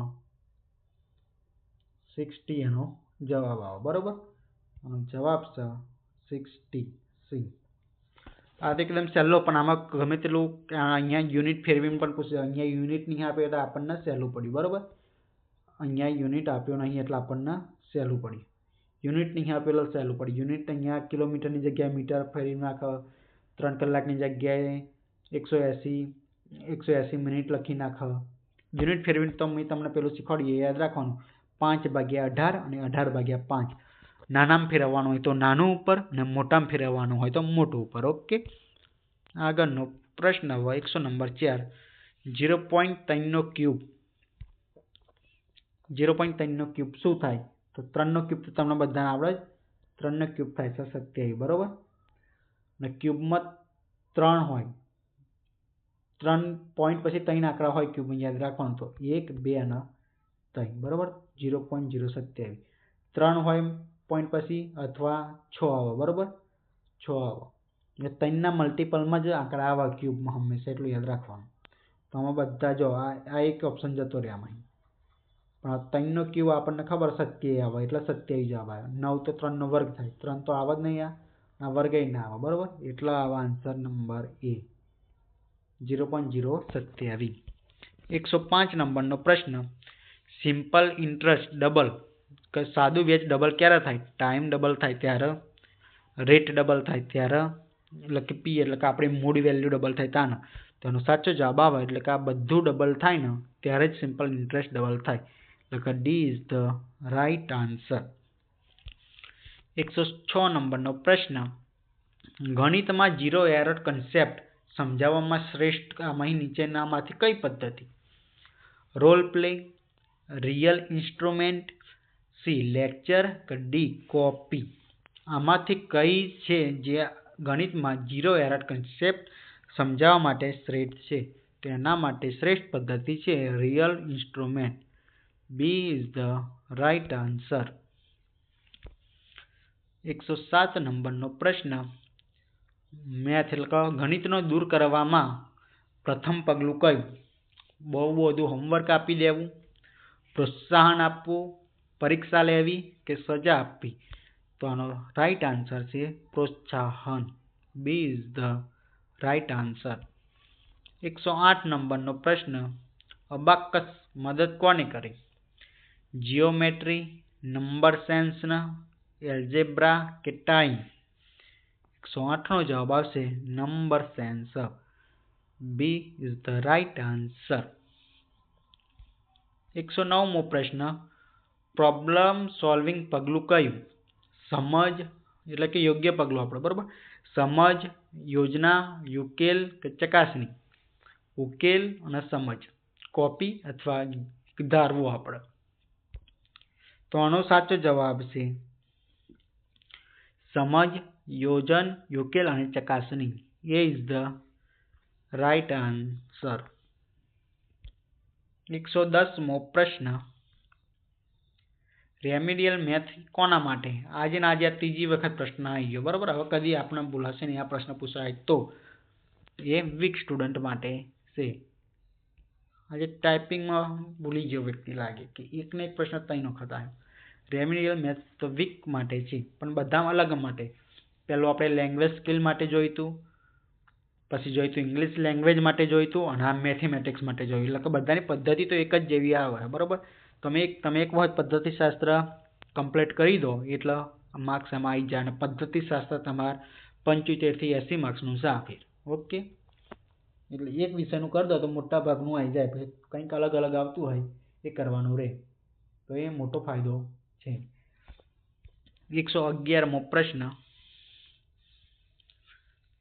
60. એનો જવાબ આવે, બરાબર. આનો જવાબ છે 60 C. આ તો એકદમ સહેલો, પણ આમાં ગમે તેટલું અહીંયા યુનિટ ફેરવીને પણ પૂછે. અહીંયા યુનિટ નહીં આપે એટલે આપણને સહેલું પડ્યું, બરાબર. અહીંયા યુનિટ આપ્યો નહીં એટલે આપણને સહેલું પડ્યું. યુનિટ નહીં આપેલો સહેલું પડ્યું. યુનિટ અહીંયા કિલોમીટરની જગ્યાએ મીટર ફેરવી નાખો, 3 કલાકની જગ્યાએ 180 મિનિટ લખી નાખો. યુનિટ ફેરવીને તો મેં તમને પેલું શીખવાડ્યું, એ યાદ રાખવાનું. 5/18 અને 18/5. નાનામાં ફેરવવાનું હોય તો નાનું ઉપર અને મોટામાં ફેરવવાનું હોય તો મોટું ઉપર. ઓકે. આગળનો પ્રશ્ન હોય 100 નંબર 4. 0.3 ક્યુબ. 0.3 ક્યુબ શું થાય? તો 3 ક્યુબ તો તમને બધાને આવડે જ. 3 ક્યુબ થાય છે 27, બરોબર. અને ક્યુબમાં 3 હોય, 3 પોઈન્ટ પછી 3 આંકડા હોય ક્યુબમાં, યાદ રાખવાનું. તો 1, 2 અને 3, બરોબર. 0.027. 3 હોય પોઈન્ટ પછી અથવા 6 આવે, બરોબર. 6 આવે એટલે 3ના મલ્ટિપલમાં જ આંકડા આવે ક્યુબમાં હંમેશા, એટલું યાદ રાખવાનું. તો આમાં બધા જો આ એક ઓપ્શન જતો રહે આમાં. પણ 3નો ક્યુબ આપણને ખબર 27 આવે એટલે 27 જ આવે. 9 તો 3નો વર્ગ થાય, 3 તો આવે જ નહીં, આ વર્ગ ના આવે, બરોબર. એટલા આવે આન્સર નંબર એ, 0.027. 105 નંબરનો પ્રશ્ન. સિમ્પલ ઇન્ટરેસ્ટ ડબલ, કે સાદું વ્યાજ ડબલ ક્યારે થાય? ટાઈમ ડબલ થાય ત્યારે, રેટ ડબલ થાય ત્યારે, એટલે કે પી એટલે કે આપણી મૂળ વેલ્યુ ડબલ થાય તાને. તો એનો સાચો જવાબ આવે એટલે કે આ બધું ડબલ થાય ને ત્યારે જ સિમ્પલ ઇન્ટરેસ્ટ ડબલ થાય. એટલે કે D is the right answer. 106 નંબરનો પ્રશ્ન. ગણિતમાં ઝીરો એરર કન્સેપ્ટ સમજાવવામાં શ્રેષ્ઠ આમાં નીચેનામાંથી કઈ પદ્ધતિ? Role play, real instrument, C lecture કે ડી કોપી? આમાંથી કઈ છે જે ગણિતમાં ઝીરો એરર કન્સેપ્ટ સમજાવવા માટે શ્રેષ્ઠ છે? તેના માટે શ્રેષ્ઠ પદ્ધતિ છે real instrument. B is the right answer. 107 નંબરનો પ્રશ્ન. મેથ એટલે કે ગણિતનો દૂર કરવામાં પ્રથમ પગલું કયું? બહુ બધું હોમવર્ક આપી દેવું, પ્રોત્સાહન આપવું, પરીક્ષા લેવી કે સજા આપવી? તો આનો રાઈટ આન્સર છે પ્રોત્સાહન. B is the right answer. 108 નંબરનો પ્રશ્ન. અબાકસ મદદ કોને કરી? જીઓમેટ્રી, નંબર સેન્સના, એલ્જેબ્રા કે ટાઈમ? 108નો જવાબ આવશે number sense. B is the right answer. 109મો પ્રશ્ન. પ્રોબ્લેમ સોલ્વિંગ પગલું કયું? સમજ એટલે કે યોગ્ય પગલું આપણે, બરોબર. સમજ, યોજના, ઉકેલ કે ચકાસણી? ઉકેલ અને સમજ, કોપી અથવા ધારવું આપણે. તો આનો સાચો જવાબ છે સમજ, યોજન, ઉકેલ અને ચકાસણી. એ ઇઝ ધ રાઈટ આન્સર. 110મો પ્રશ્ન. રેમિડિયલ મેથ કોના માટે? આજે ને આજે આ ત્રીજી વખત પ્રશ્ન આવી ગયો, બરોબર. હવે કદી આપણે ભૂલાશે નહીં આ પ્રશ્ન પૂછાય તો. એ વીક સ્ટુડન્ટ માટે છે. આજે ટાઈપિંગમાં ભૂલી ગયો વ્યક્તિ લાગે કે એકને એક પ્રશ્ન 3 વખત આવ્યો. રેમિડિયલ મેથ તો વીક માટે છે, પણ બધા અલગ માટે. પહેલું આપણે લેંગ્વેજ સ્કિલ માટે જોઈતું, પછી જોઈતું ઇંગ્લિશ લેંગ્વેજ માટે જોઈતું, અને આ મેથેમેટિક્સ માટે જોયું. એટલે કે બધાની પદ્ધતિ તો એક જ જેવી આવે, બરોબર. તમે એક વખત પદ્ધતિશાસ્ત્ર કમ્પ્લીટ કરી દો એટલે માર્ક્સ એમાં આવી જાય, અને પદ્ધતિશાસ્ત્ર તમારે 75 થી 80 માર્ક્સનું છે આખી. ઓકે. એટલે એક વિષયનું કરી દો તો મોટા ભાગનું આવી જાય, પછી કંઈક અલગ અલગ આવતું હોય એ કરવાનું રહે, તો એ મોટો ફાયદો છે. 111મો પ્રશ્ન.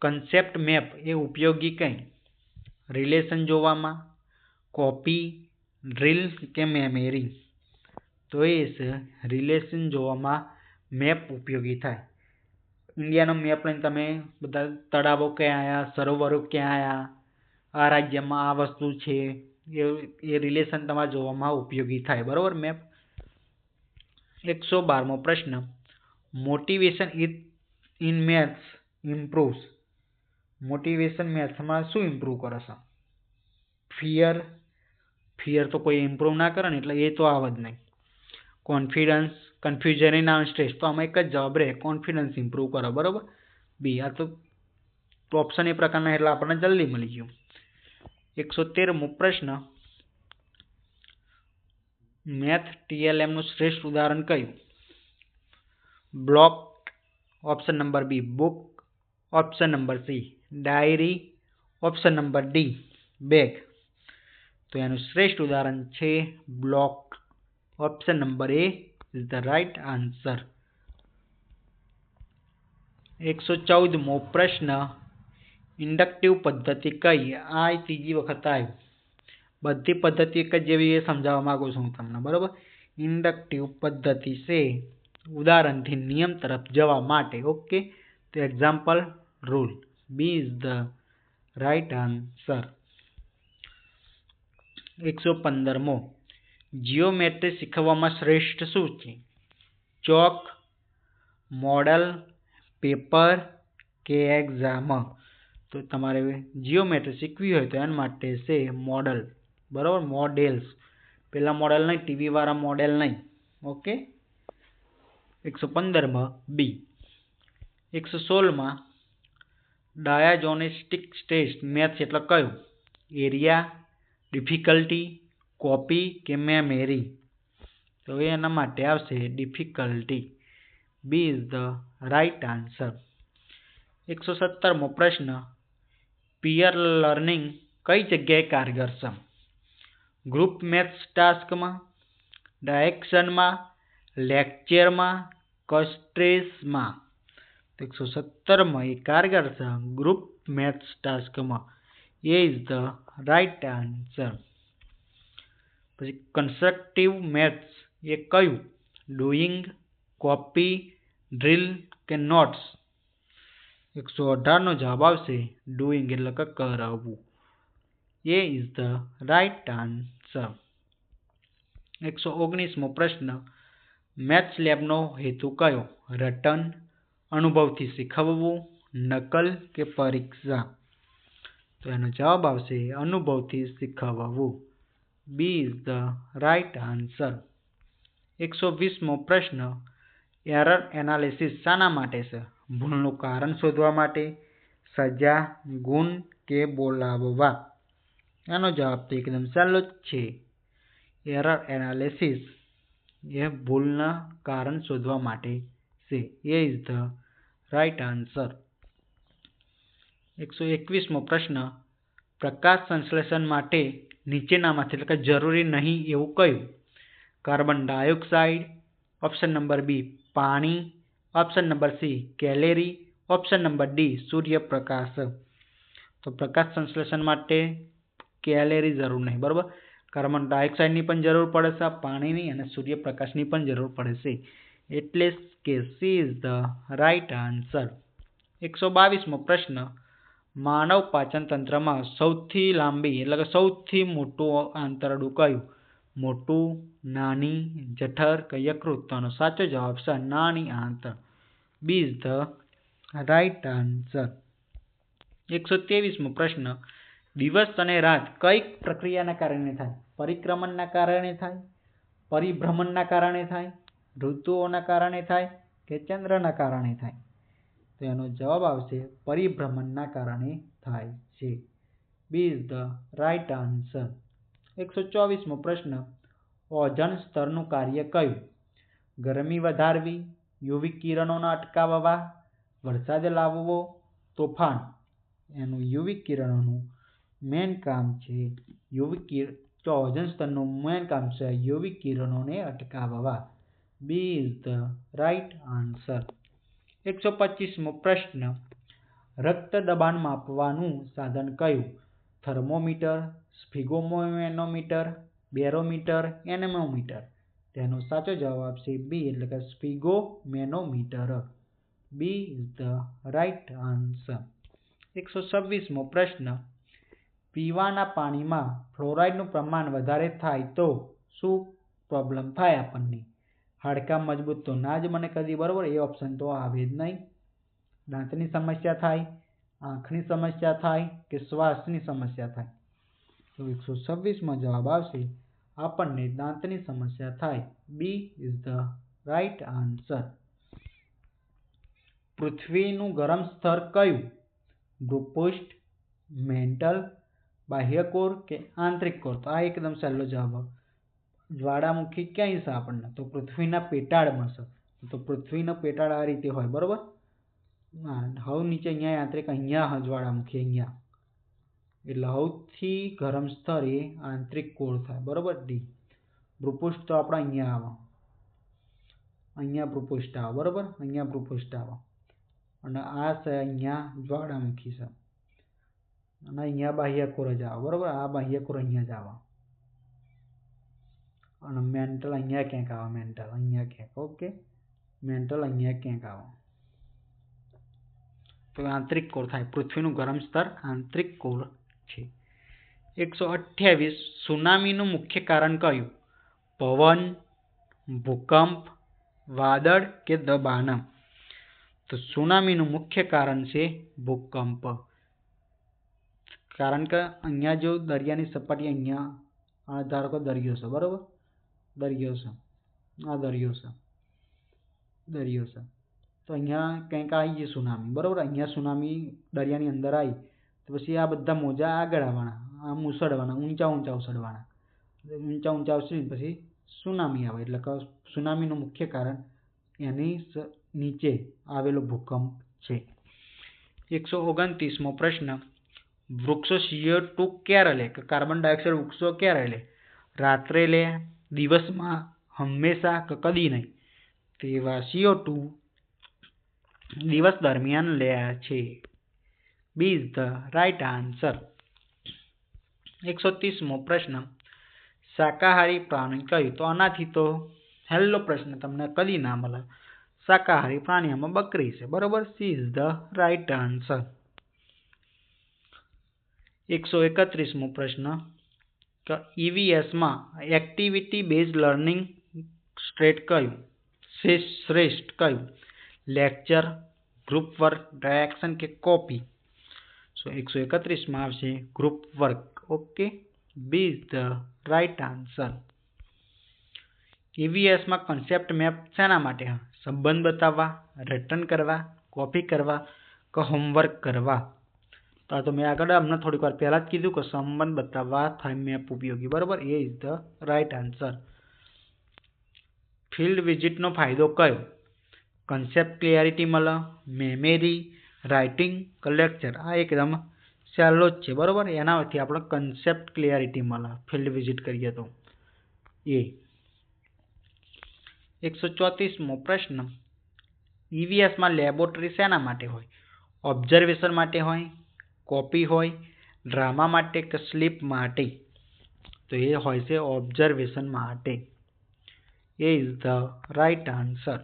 કન્સેપ્ટ મેપ એ ઉપયોગી કઈ? રિલેશન જોવામાં, કોપી, ડ્રીલ કે મેમરી? તો એ છે રિલેશન જોવામાં મેપ ઉપયોગી થાય. ઇન્ડિયાનો મેપ લઈને તમે બધા તળાવો ક્યાં આવ્યા, સરોવરો ક્યાં આવ્યા, આ રાજ્યમાં આ વસ્તુ છે, એ રિલેશન તમારે જોવામાં ઉપયોગી થાય, બરોબર. મેપ. 112મો પ્રશ્ન. Motivation in maths improves. Motivation મેથ્સમાં શું ઇમ્પ્રૂવ કરે છે? ફિયર તો કોઈ ઇમ્પ્રૂવ ના કરે ને, એટલે એ તો આવે જ નહીં. કોન્ફિડન્સ, કન્ફ્યુઝન અને સ્ટ્રેસ, તો આમાં એક જ જવાબ રહે, કોન્ફિડન્સ ઇમ્પ્રૂવ કરે, બરોબર. બી. આ તો તો ઓપ્શન એ પ્રકારના એટલે આપણને જલ્દી મળી ગયું. 113મો પ્રશ્ન, મેથ TLM નું શ્રેષ્ઠ ઉદાહરણ કયું? Block, option number B book, option number C diary, option number D bag. તો એનું શ્રેષ્ઠ ઉદાહરણ છે block. Option number A is the right answer. 114મો પ્રશ્ન, ઇન્ડક્ટિવ પદ્ધતિ કઈ? આ ત્રીજી વખત આવ્યું. બધી પદ્ધતિ એક જ જેવી એ સમજાવવા માંગુ છું હું તમને, બરોબર. ઇન્ડક્ટિવ પદ્ધતિ છે ઉદાહરણથી નિયમ તરફ જવા માટે. ઓકે, તો example rule. B is the right answer. 115મો, જીઓમેટ્રી શીખવવામાં શ્રેષ્ઠ શું છે? ચોક, મોડલ, પેપર કે એક્ઝામ? તો તમારે જીઓમેટ્રી શીખવી હોય તો એના માટે છે મોડલ, બરાબર, મોડેલ્સ. પેલા મોડેલ નહીં, ટીવી વાળા મોડેલ નહીં. ઓકે. 115માં બી. 116માં ડાયાજોનેસ્ટિક ટેસ્ટ મેથ્સ એટલે કયું? એરિયા, ડિફિકલ્ટી, કોપી કે મેમરી? તો એના માટે આવશે difficulty. B is the right answer. 117મો પ્રશ્ન, પીયર લર્નિંગ કઈ જગ્યાએ કારગર છે? ગ્રુપ મેથ્સ ટાસ્કમાં, ડાયરેક્શનમાં, લેક્ચરમાં, કસ્ટ્રેસમાં? તો 117માં એ કારગર છે ગ્રુપ મેથ્સ ટાસ્કમાં. A is the right answer. પછી કન્સ્ટ્રક્ટિવ મેથ્સ એ કયું? ડુઈંગ, કોપી, ડ્રીલ કે નોટ્સ? 118નો જવાબ આવશે ડુઈંગ એટલે કે કરાવવું. A is the right answer. 119મો પ્રશ્ન, મેથ્સ લેબનો હેતુ કયો? રટન, અનુભવથી શીખવવું, નકલ કે પરીક્ષા? તો એનો જવાબ આવશે અનુભવથી શીખવવું. B is the right answer. 120મો પ્રશ્ન, એરર એનાલિસિસ શાના માટે છે? ભૂલનું કારણ શોધવા માટે, સજા, ગુણ કે બોલાવવા? એનો જવાબ તો એકદમ સહેલો જ છે. એરર એનાલિસિસ એ ભૂલના કારણ શોધવા માટે છે. એ ઇઝ ધ રાઇટ આન્સર. 121મો પ્રશ્ન, પ્રકાશ સંશ્લેષણ માટે નીચેનામાંથી એટલે કે જરૂરી નહીં એવું કયું? Carbon dioxide, option number B પાણી, option number C calorie, option number D સૂર્યપ્રકાશ? તો પ્રકાશ સંશ્લેષણ માટે કેલેરી જરૂર નહીં, બરાબર. કાર્બન ડાયોક્સાઇડની પણ જરૂર પડે છે, પાણીની અને સૂર્યપ્રકાશની પણ જરૂર પડે છે. એટલે કે C is the right answer. 122મો પ્રશ્ન, માનવ પાચન તંત્રમાં સૌથી લાંબી એટલે કે સૌથી મોટું આંતરડું કયું? મોટું, નાની, જઠર કે યકૃત? તો આનો સાચો જવાબ છે નાની આંતર. B is the right answer. 123મો પ્રશ્ન, દિવસ અને રાત કઈ પ્રક્રિયાના કારણે થાય? પરિક્રમણના કારણે થાય, પરિભ્રમણના કારણે થાય, ઋતુઓના કારણે થાય કે ચંદ્રના કારણે થાય? તો એનો જવાબ આવશે પરિભ્રમણના કારણે થાય છે. B is the right answer. 124મો પ્રશ્ન, ઓઝોન સ્તરનું કાર્ય કયું? ગરમી વધારવી, યુવી કિરણોને અટકાવવા, વરસાદ લાવવો, તોફાન? એનું યુવી કિરણોનું મેન કામ છે ઓઝોન સ્તરનું મેન કામ છે યુવી કિરણોને અટકાવવા. B is the right answer. 125મો પ્રશ્ન, રક્ત દબાણ માપવાનું સાધન કયું? Thermometer, sphygmomanometer, barometer, anemometer? તેનો સાચો જવાબ છે બી એટલે કે sphygmomanometer. B is the right answer. 126મો પ્રશ્ન, પીવાના પાણીમાં ફ્લોરાઇડનું પ્રમાણ વધારે થાય તો શું પ્રોબ્લેમ થાય આપણને? હાડકાં મજબૂત તો ના જ મને કદી, બરાબર. એ ઓપ્શન તો આવે જ નહીં. દાંતની સમસ્યા થાય, આંખની સમસ્યા થાય કે શ્વાસની સમસ્યા થાય? તો 126માં જવાબ આવશે આપણને દાંતની સમસ્યા થાય. B is the right answer. પૃથ્વીનું ગરમ સ્તર કયું? બ્રુપુષ્ઠ, મેન્ટલ, બાહ્ય કોર કે આંતરિક કોર? તો આ એકદમ સહેલો જવાબ. જ્વાળામુખી ક્યાંય છે આપણને? તો પૃથ્વીના પેટાળમાં છે. તો પૃથ્વીનો પેટાળ આ રીતે હોય, બરોબર. હા, હવે નીચે અહીંયા આંતરિક, અહીંયા જ્વાળામુખી, અહીંયા. એટલે સૌથી ગરમ સ્તર એ આંતરિક કોર થાય, બરોબર. ડી. બ્રુપુષ્ઠ તો આપણે અહીંયા આવે, અહીંયા બ્રુપુષ્ઠ આવે, બરોબર. અહીંયા બ્રુપુષ્ઠ આવે અને આ છે અહીંયા જ્વાળામુખી છે અને અહીંયા બાહ્ય કોર જ આવે, બરોબર. આ બાહ્ય કોર અહીંયા જ આવે અને મેન્ટલ અહીંયા ક્યાંક આવે, મેન્ટલ અહીંયા ક્યાંક. ઓકે, મેન્ટલ અહીંયા ક્યાંક આવે. તો આંતરિક કોર થાય. પૃથ્વીનું ગરમ સ્તર આંતરિક કોર છે. 128. સુનામીનું મુખ્ય કારણ કયું? પવન, ભૂકંપ, વાદળ કે દબાણ? તો સુનામીનું મુખ્ય કારણ છે ભૂકંપ. કારણ કે અહીંયા જો દરિયાની સપાટી, અહીંયા આ ધારો કે દરિયો છે, બરોબર. દરિયો છે, આ દરિયો છે, દરિયો છે. તો અહીંયા કંઈક આવી ગઈ સુનામી, બરોબર. અહીંયા સુનામી દરિયાની અંદર આવી તો પછી આ બધા મોજા આગળ આવવાના, આમ ઉછળવાના, ઊંચા ઊંચા ઉછળવાના. ઊંચા ઊંચા ઉછળીને પછી સુનામી આવે. એટલે કે સુનામીનું મુખ્ય કારણ એની નીચે આવેલો ભૂકંપ છે. 129મો પ્રશ્ન. વૃક્ષો CO2 ક્યારે લે? કે કાર્બન ડાયોક્સાઇડ વૃક્ષો ક્યારે લે? રાત્રે લે, દિવસમાં, હંમેશા કે કદી નહીં? તેવા CO2 દિવસ દરમિયાન લે છે. B is the right answer. 130મો પ્રશ્ન. શાકાહારી પ્રાણી કયું? તો આનાથી તો હેલ્લો પ્રશ્ન તમને કદી ના મળે. શાકાહારી પ્રાણીઓમાં બકરી છે, બરોબર. C is the right answer. 131મો પ્રશ્ન. EVSમાં એક્ટિવિટી બેઝ લર્નિંગ શ્રેષ્ઠ કયું? લેક્ચર, ગ્રુપ વર્ક, ડાયરેક્શન કે કોપી? સો 131માં આવશે group work. Okay, B is the right answer. EVSમાં કન્સેપ્ટ મેપ શેના માટે? સંબંધ બતાવવા, રિટર્ન કરવા, કોપી કરવા કે હોમવર્ક કરવા? તો મેં આગળ અમને થોડીક વાર પહેલાં જ કીધું કે સંબંધ બતાવવા થાય મેપ ઉપયોગી, બરોબર. A is the right answer. Field વિઝિટનો ફાયદો કયો? કન્સેપ્ટ ક્લિયરિટી મળે, મેમરી, રાઇટિંગ કે લેક્ચર? આ એકદમ સહેલો જ છે, બરોબર. એનાથી આપણે કન્સેપ્ટ ક્લિયરિટી મળે ફિલ્ડ વિઝિટ કરીએ તો. એ. 134મો પ્રશ્ન. EVSમાં લેબોરેટરી શેના માટે હોય? ઓબ્ઝર્વેશન માટે હોય, કોપી હોય, ડ્રામા માટે કે સ્લીપ માટે? તો એ હોય છે ઓબ્ઝર્વેશન માટે. A is the right answer.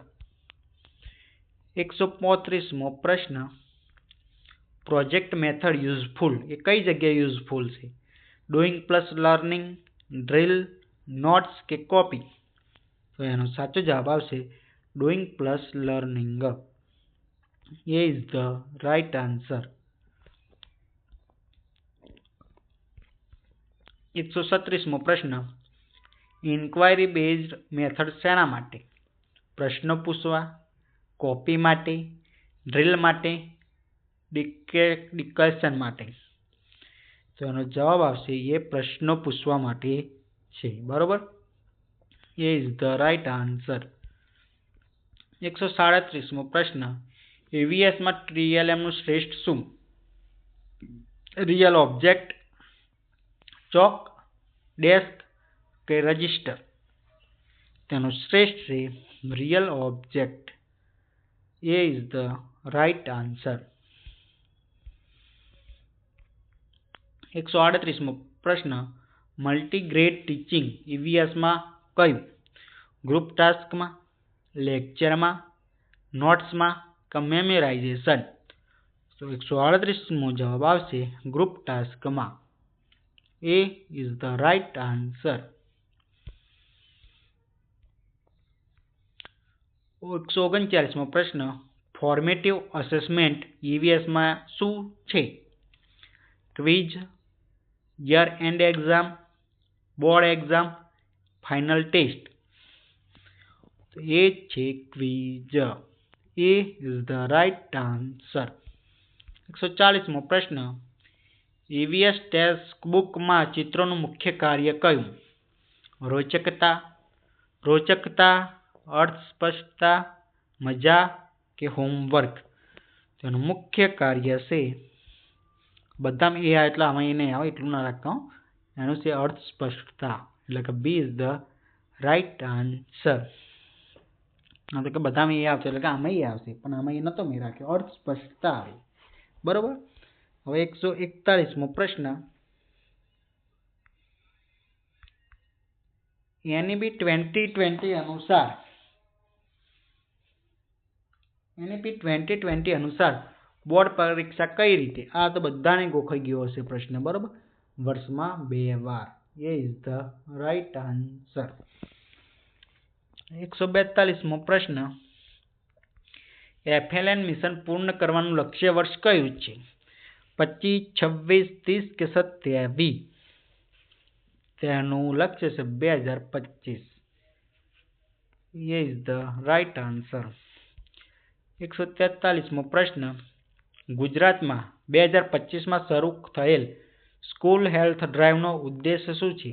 135મો પ્રશ્ન. પ્રોજેક્ટ મેથડ યુઝફુલ એ કઈ જગ્યાએ યુઝફુલ છે? Doing plus learning, drill, notes કે કોપી? તો એનો સાચો જવાબ આવશે doing plus learning. A is the right answer. 136મો પ્રશ્ન. ઇન્ક્વાયરી બેઝડ મેથડ શેના માટે? પ્રશ્ન પૂછવા, કોપી માટે, ડ્રિલ માટે, ડિસ્કશન માટે? તો એનો જવાબ આવશે એ પ્રશ્નો પૂછવા માટે છે, બરોબર. A is the right answer. 137મો પ્રશ્ન. EVSમાં TLMનું શ્રેષ્ઠ શું? રિયલ ઓબ્જેક્ટ, ચોક, ડેસ્ક કે રજિસ્ટર? તેનો શ્રેષ્ઠ છે real object. A is the right answer. 138મો પ્રશ્ન. મલ્ટીગ્રેડ ટીચિંગ EVSમાં કયું? ગ્રુપ ટાસ્કમાં, લેક્ચરમાં, નોટ્સમાં કે મેમોરાઇઝેશન? તો 138મો જવાબ આવશે ગ્રુપ ટાસ્કમાં. A is the right answer. 139મો પ્રશ્ન. ફોર્મેટિવ અસેસમેન્ટ EVSમાં શું છે? Quiz, year end exam, board exam, final test? તો એ છે quiz. A is the right answer. 140મો પ્રશ્ન EVS ટેક્સ્ટબુકમાં ચિત્રોનું મુખ્ય કાર્ય કયું? રોચકતા, અર્થસ્પષ્ટતા, મજા કે હોમવર્ક? તેનું મુખ્ય કાર્ય છે બધામાં એ આવે એટલે આમાં એ નહીં આવે એટલું ના રાખતા. એનું છે અર્થસ્પષ્ટતા, એટલે કે B is the right answer. એટલે કે બધામાં એ આવશે એટલે કે આમાં એ આવશે, પણ આમાં એ નતો મેં રાખ્યો, અર્થસ્પષ્ટતા આવે. બરોબર. હવે 141મો પ્રશ્ન NEP 2020 અનુસાર બોર્ડ પરીક્ષા કઈ રીતે? આ તો બધાને ગોખાઈ ગયો હશે પ્રશ્ન. બરોબર. વર્ષમાં 2 વાર. એ ઇઝ ધ રાઈટ આન્સર. 142મો પ્રશ્ન FLN મિશન પૂર્ણ કરવાનું લક્ષ્ય વર્ષ કયું છે? 25, 26, 30 કે 27? તેનું લક્ષ્ય છે 2025. એ ઇઝ ધ રાઈટ આન્સર. 143મો પ્રશ્ન ગુજરાતમાં 2025માં શરૂ થયેલ સ્કૂલ હેલ્થ ડ્રાઈવનો ઉદ્દેશ શું છે?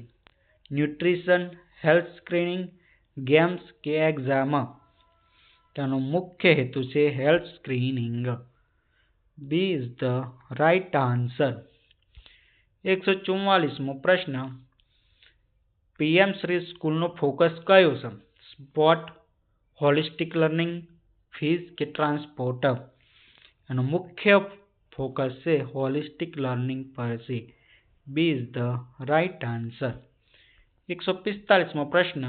ન્યુટ્રિશન, હેલ્થ સ્ક્રીનિંગ, ગેમ્સ કે એક્ઝામ? તેનો મુખ્ય હેતુ છે health screening. B is the right answer. 144મો પ્રશ્ન PM શ્રી સ્કૂલનો ફોકસ કયો છે? સ્પોર્ટ, હોલિસ્ટિક લર્નિંગ, ફીઝ કે ટ્રાન્સપોર્ટ? એનો મુખ્ય ફોકસ છે હોલિસ્ટિક લર્નિંગ પર છે. B is the right answer. 145મો પ્રશ્ન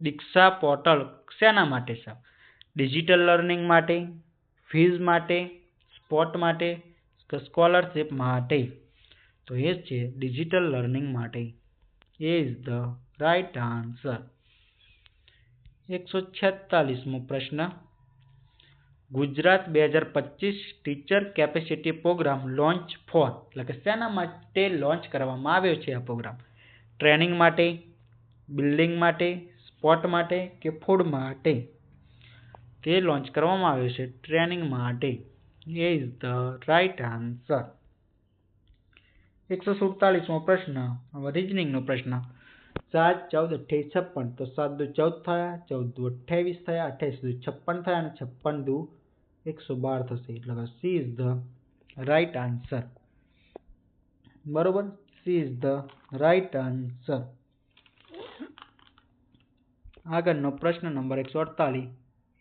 દીક્ષા પોર્ટલ શેના માટે છે? ડિજિટલ લર્નિંગ માટે, ફીઝ માટે, સ્પોર્ટ માટે કે સ્કોલરશિપ માટે? તો એ છે ડિજિટલ લર્નિંગ માટે. A is the right answer. 146મો પ્રશ્ન Gujarat 2025 teacher capacity program launch for, એટલે કે શેના માટે લોન્ચ કરવામાં આવ્યો છે આ પ્રોગ્રામ? ટ્રેનિંગ માટે, બિલ્ડિંગ માટે, સ્પોર્ટ માટે કે ફૂડ માટે? તે લોન્ચ કરવામાં આવ્યો છે ટ્રેનિંગ માટે. A is the right answer. 147મો પ્રશ્ન રીઝનિંગનો પ્રશ્ન 7, 14, 28, 56. તો 7 દુ 14 થયા, 14 દુ 28 થયા, 28 દુ 56 થયા અને 56 દુ 112 થશે. એટલે કે C is the right answer. બરોબર. C is the right answer. આગળનો પ્રશ્ન નંબર 148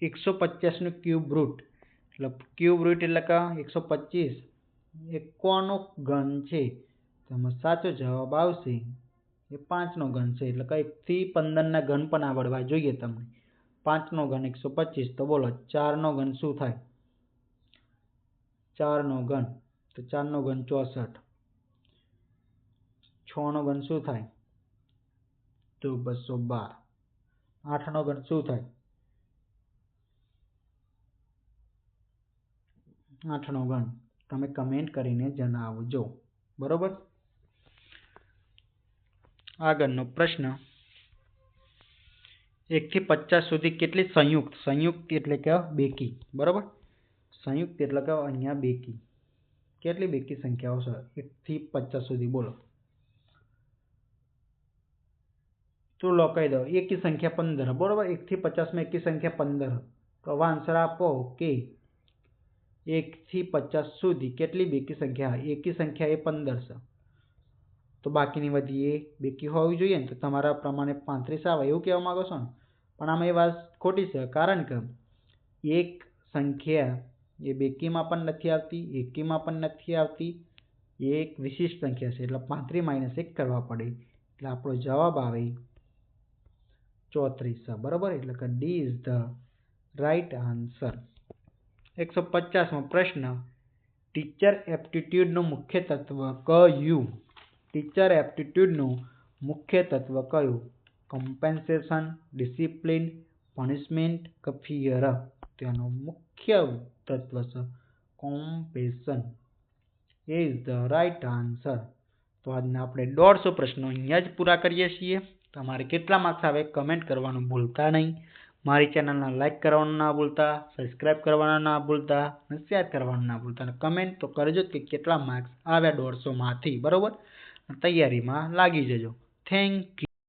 150નું ક્યુબ રૂટ, એટલે ક્યુબ રૂટ એટલે કે 125 એ કોનો ઘન છે? તેમાં સાચો જવાબ આવશે એ 5નો ઘન છે. એટલે કે 1 થી 15ના ઘન પણ આવડવા જોઈએ તમને. 5નો ઘન 125. તો બોલો 4નો ઘન શું થાય? 4નો ઘન, તો 4નો ઘન 64. 6નો ઘન શું થાય? તો 212. 8નો ઘન શું થાય? 8નો ઘન તમે કમેન્ટ કરીને જણાવજો. બરોબર. આગળનો પ્રશ્ન 1 થી 50 સુધી કેટલી સંયુક્ત એટલે કે બેકી? બરોબર. સંયુક્ત એટલે કે અહીંયા બેકી. કેટલી બેકી સંખ્યાઓ છે 1 થી 50 સુધી? બોલો. તો લો કહી દો એકી સંખ્યા 15. બરોબર. 1 થી 50માં એકી સંખ્યા 15. તો હવે આન્સર આપો કે 1 થી 50 સુધી કેટલી બેકી સંખ્યા? એકી સંખ્યા એ 15 છે. તો બાકીની બધી એ બેકી હોવી જોઈએ ને. તો તમારા પ્રમાણે 35 આવે એવું કહેવા માંગો છો ને? પણ આમાં એ વાત ખોટી છે. કારણ કે એક સંખ્યા એ બેકીમાં પણ નથી આવતી, એકીમાં પણ નથી આવતી. એ એક વિશિષ્ટ સંખ્યા છે. એટલે 35 - 1 કરવા પડે. એટલે આપણો જવાબ આવે 34. બરોબર. એટલે કે D is the right answer. 150મો પ્રશ્ન ટીચર એપ્ટિટ્યૂડનું મુખ્ય તત્વ કયું? ટીચર એપ્ટિટ્યૂડનું મુખ્ય તત્વ કયું? કમ્પેન્સેશન, ડિસિપ્લિન, પનિશમેન્ટ કે ફિયર? તેનું મુખ્ય તત્વ છે કોમ્પેશન. એ ઇઝ ધ રાઈટ આન્સર. તો આજના આપણે 150 પ્રશ્નો અહીંયા જ પૂરા કરીએ છીએ. તમારે કેટલા માર્ક્સ આવે કમેન્ટ કરવાનું ભૂલતા નહીં. મારી ચેનલને લાઈક કરવાનું ના ભૂલતા, સબસ્ક્રાઈબ કરવાનું ના ભૂલતા અને શેર કરવાનું ના ભૂલતા. અને કમેન્ટ તો કરજો કે કેટલા માર્ક્સ આવ્યા 150માંથી. બરાબર, તૈયારીમાં લાગી જજો. Thank you.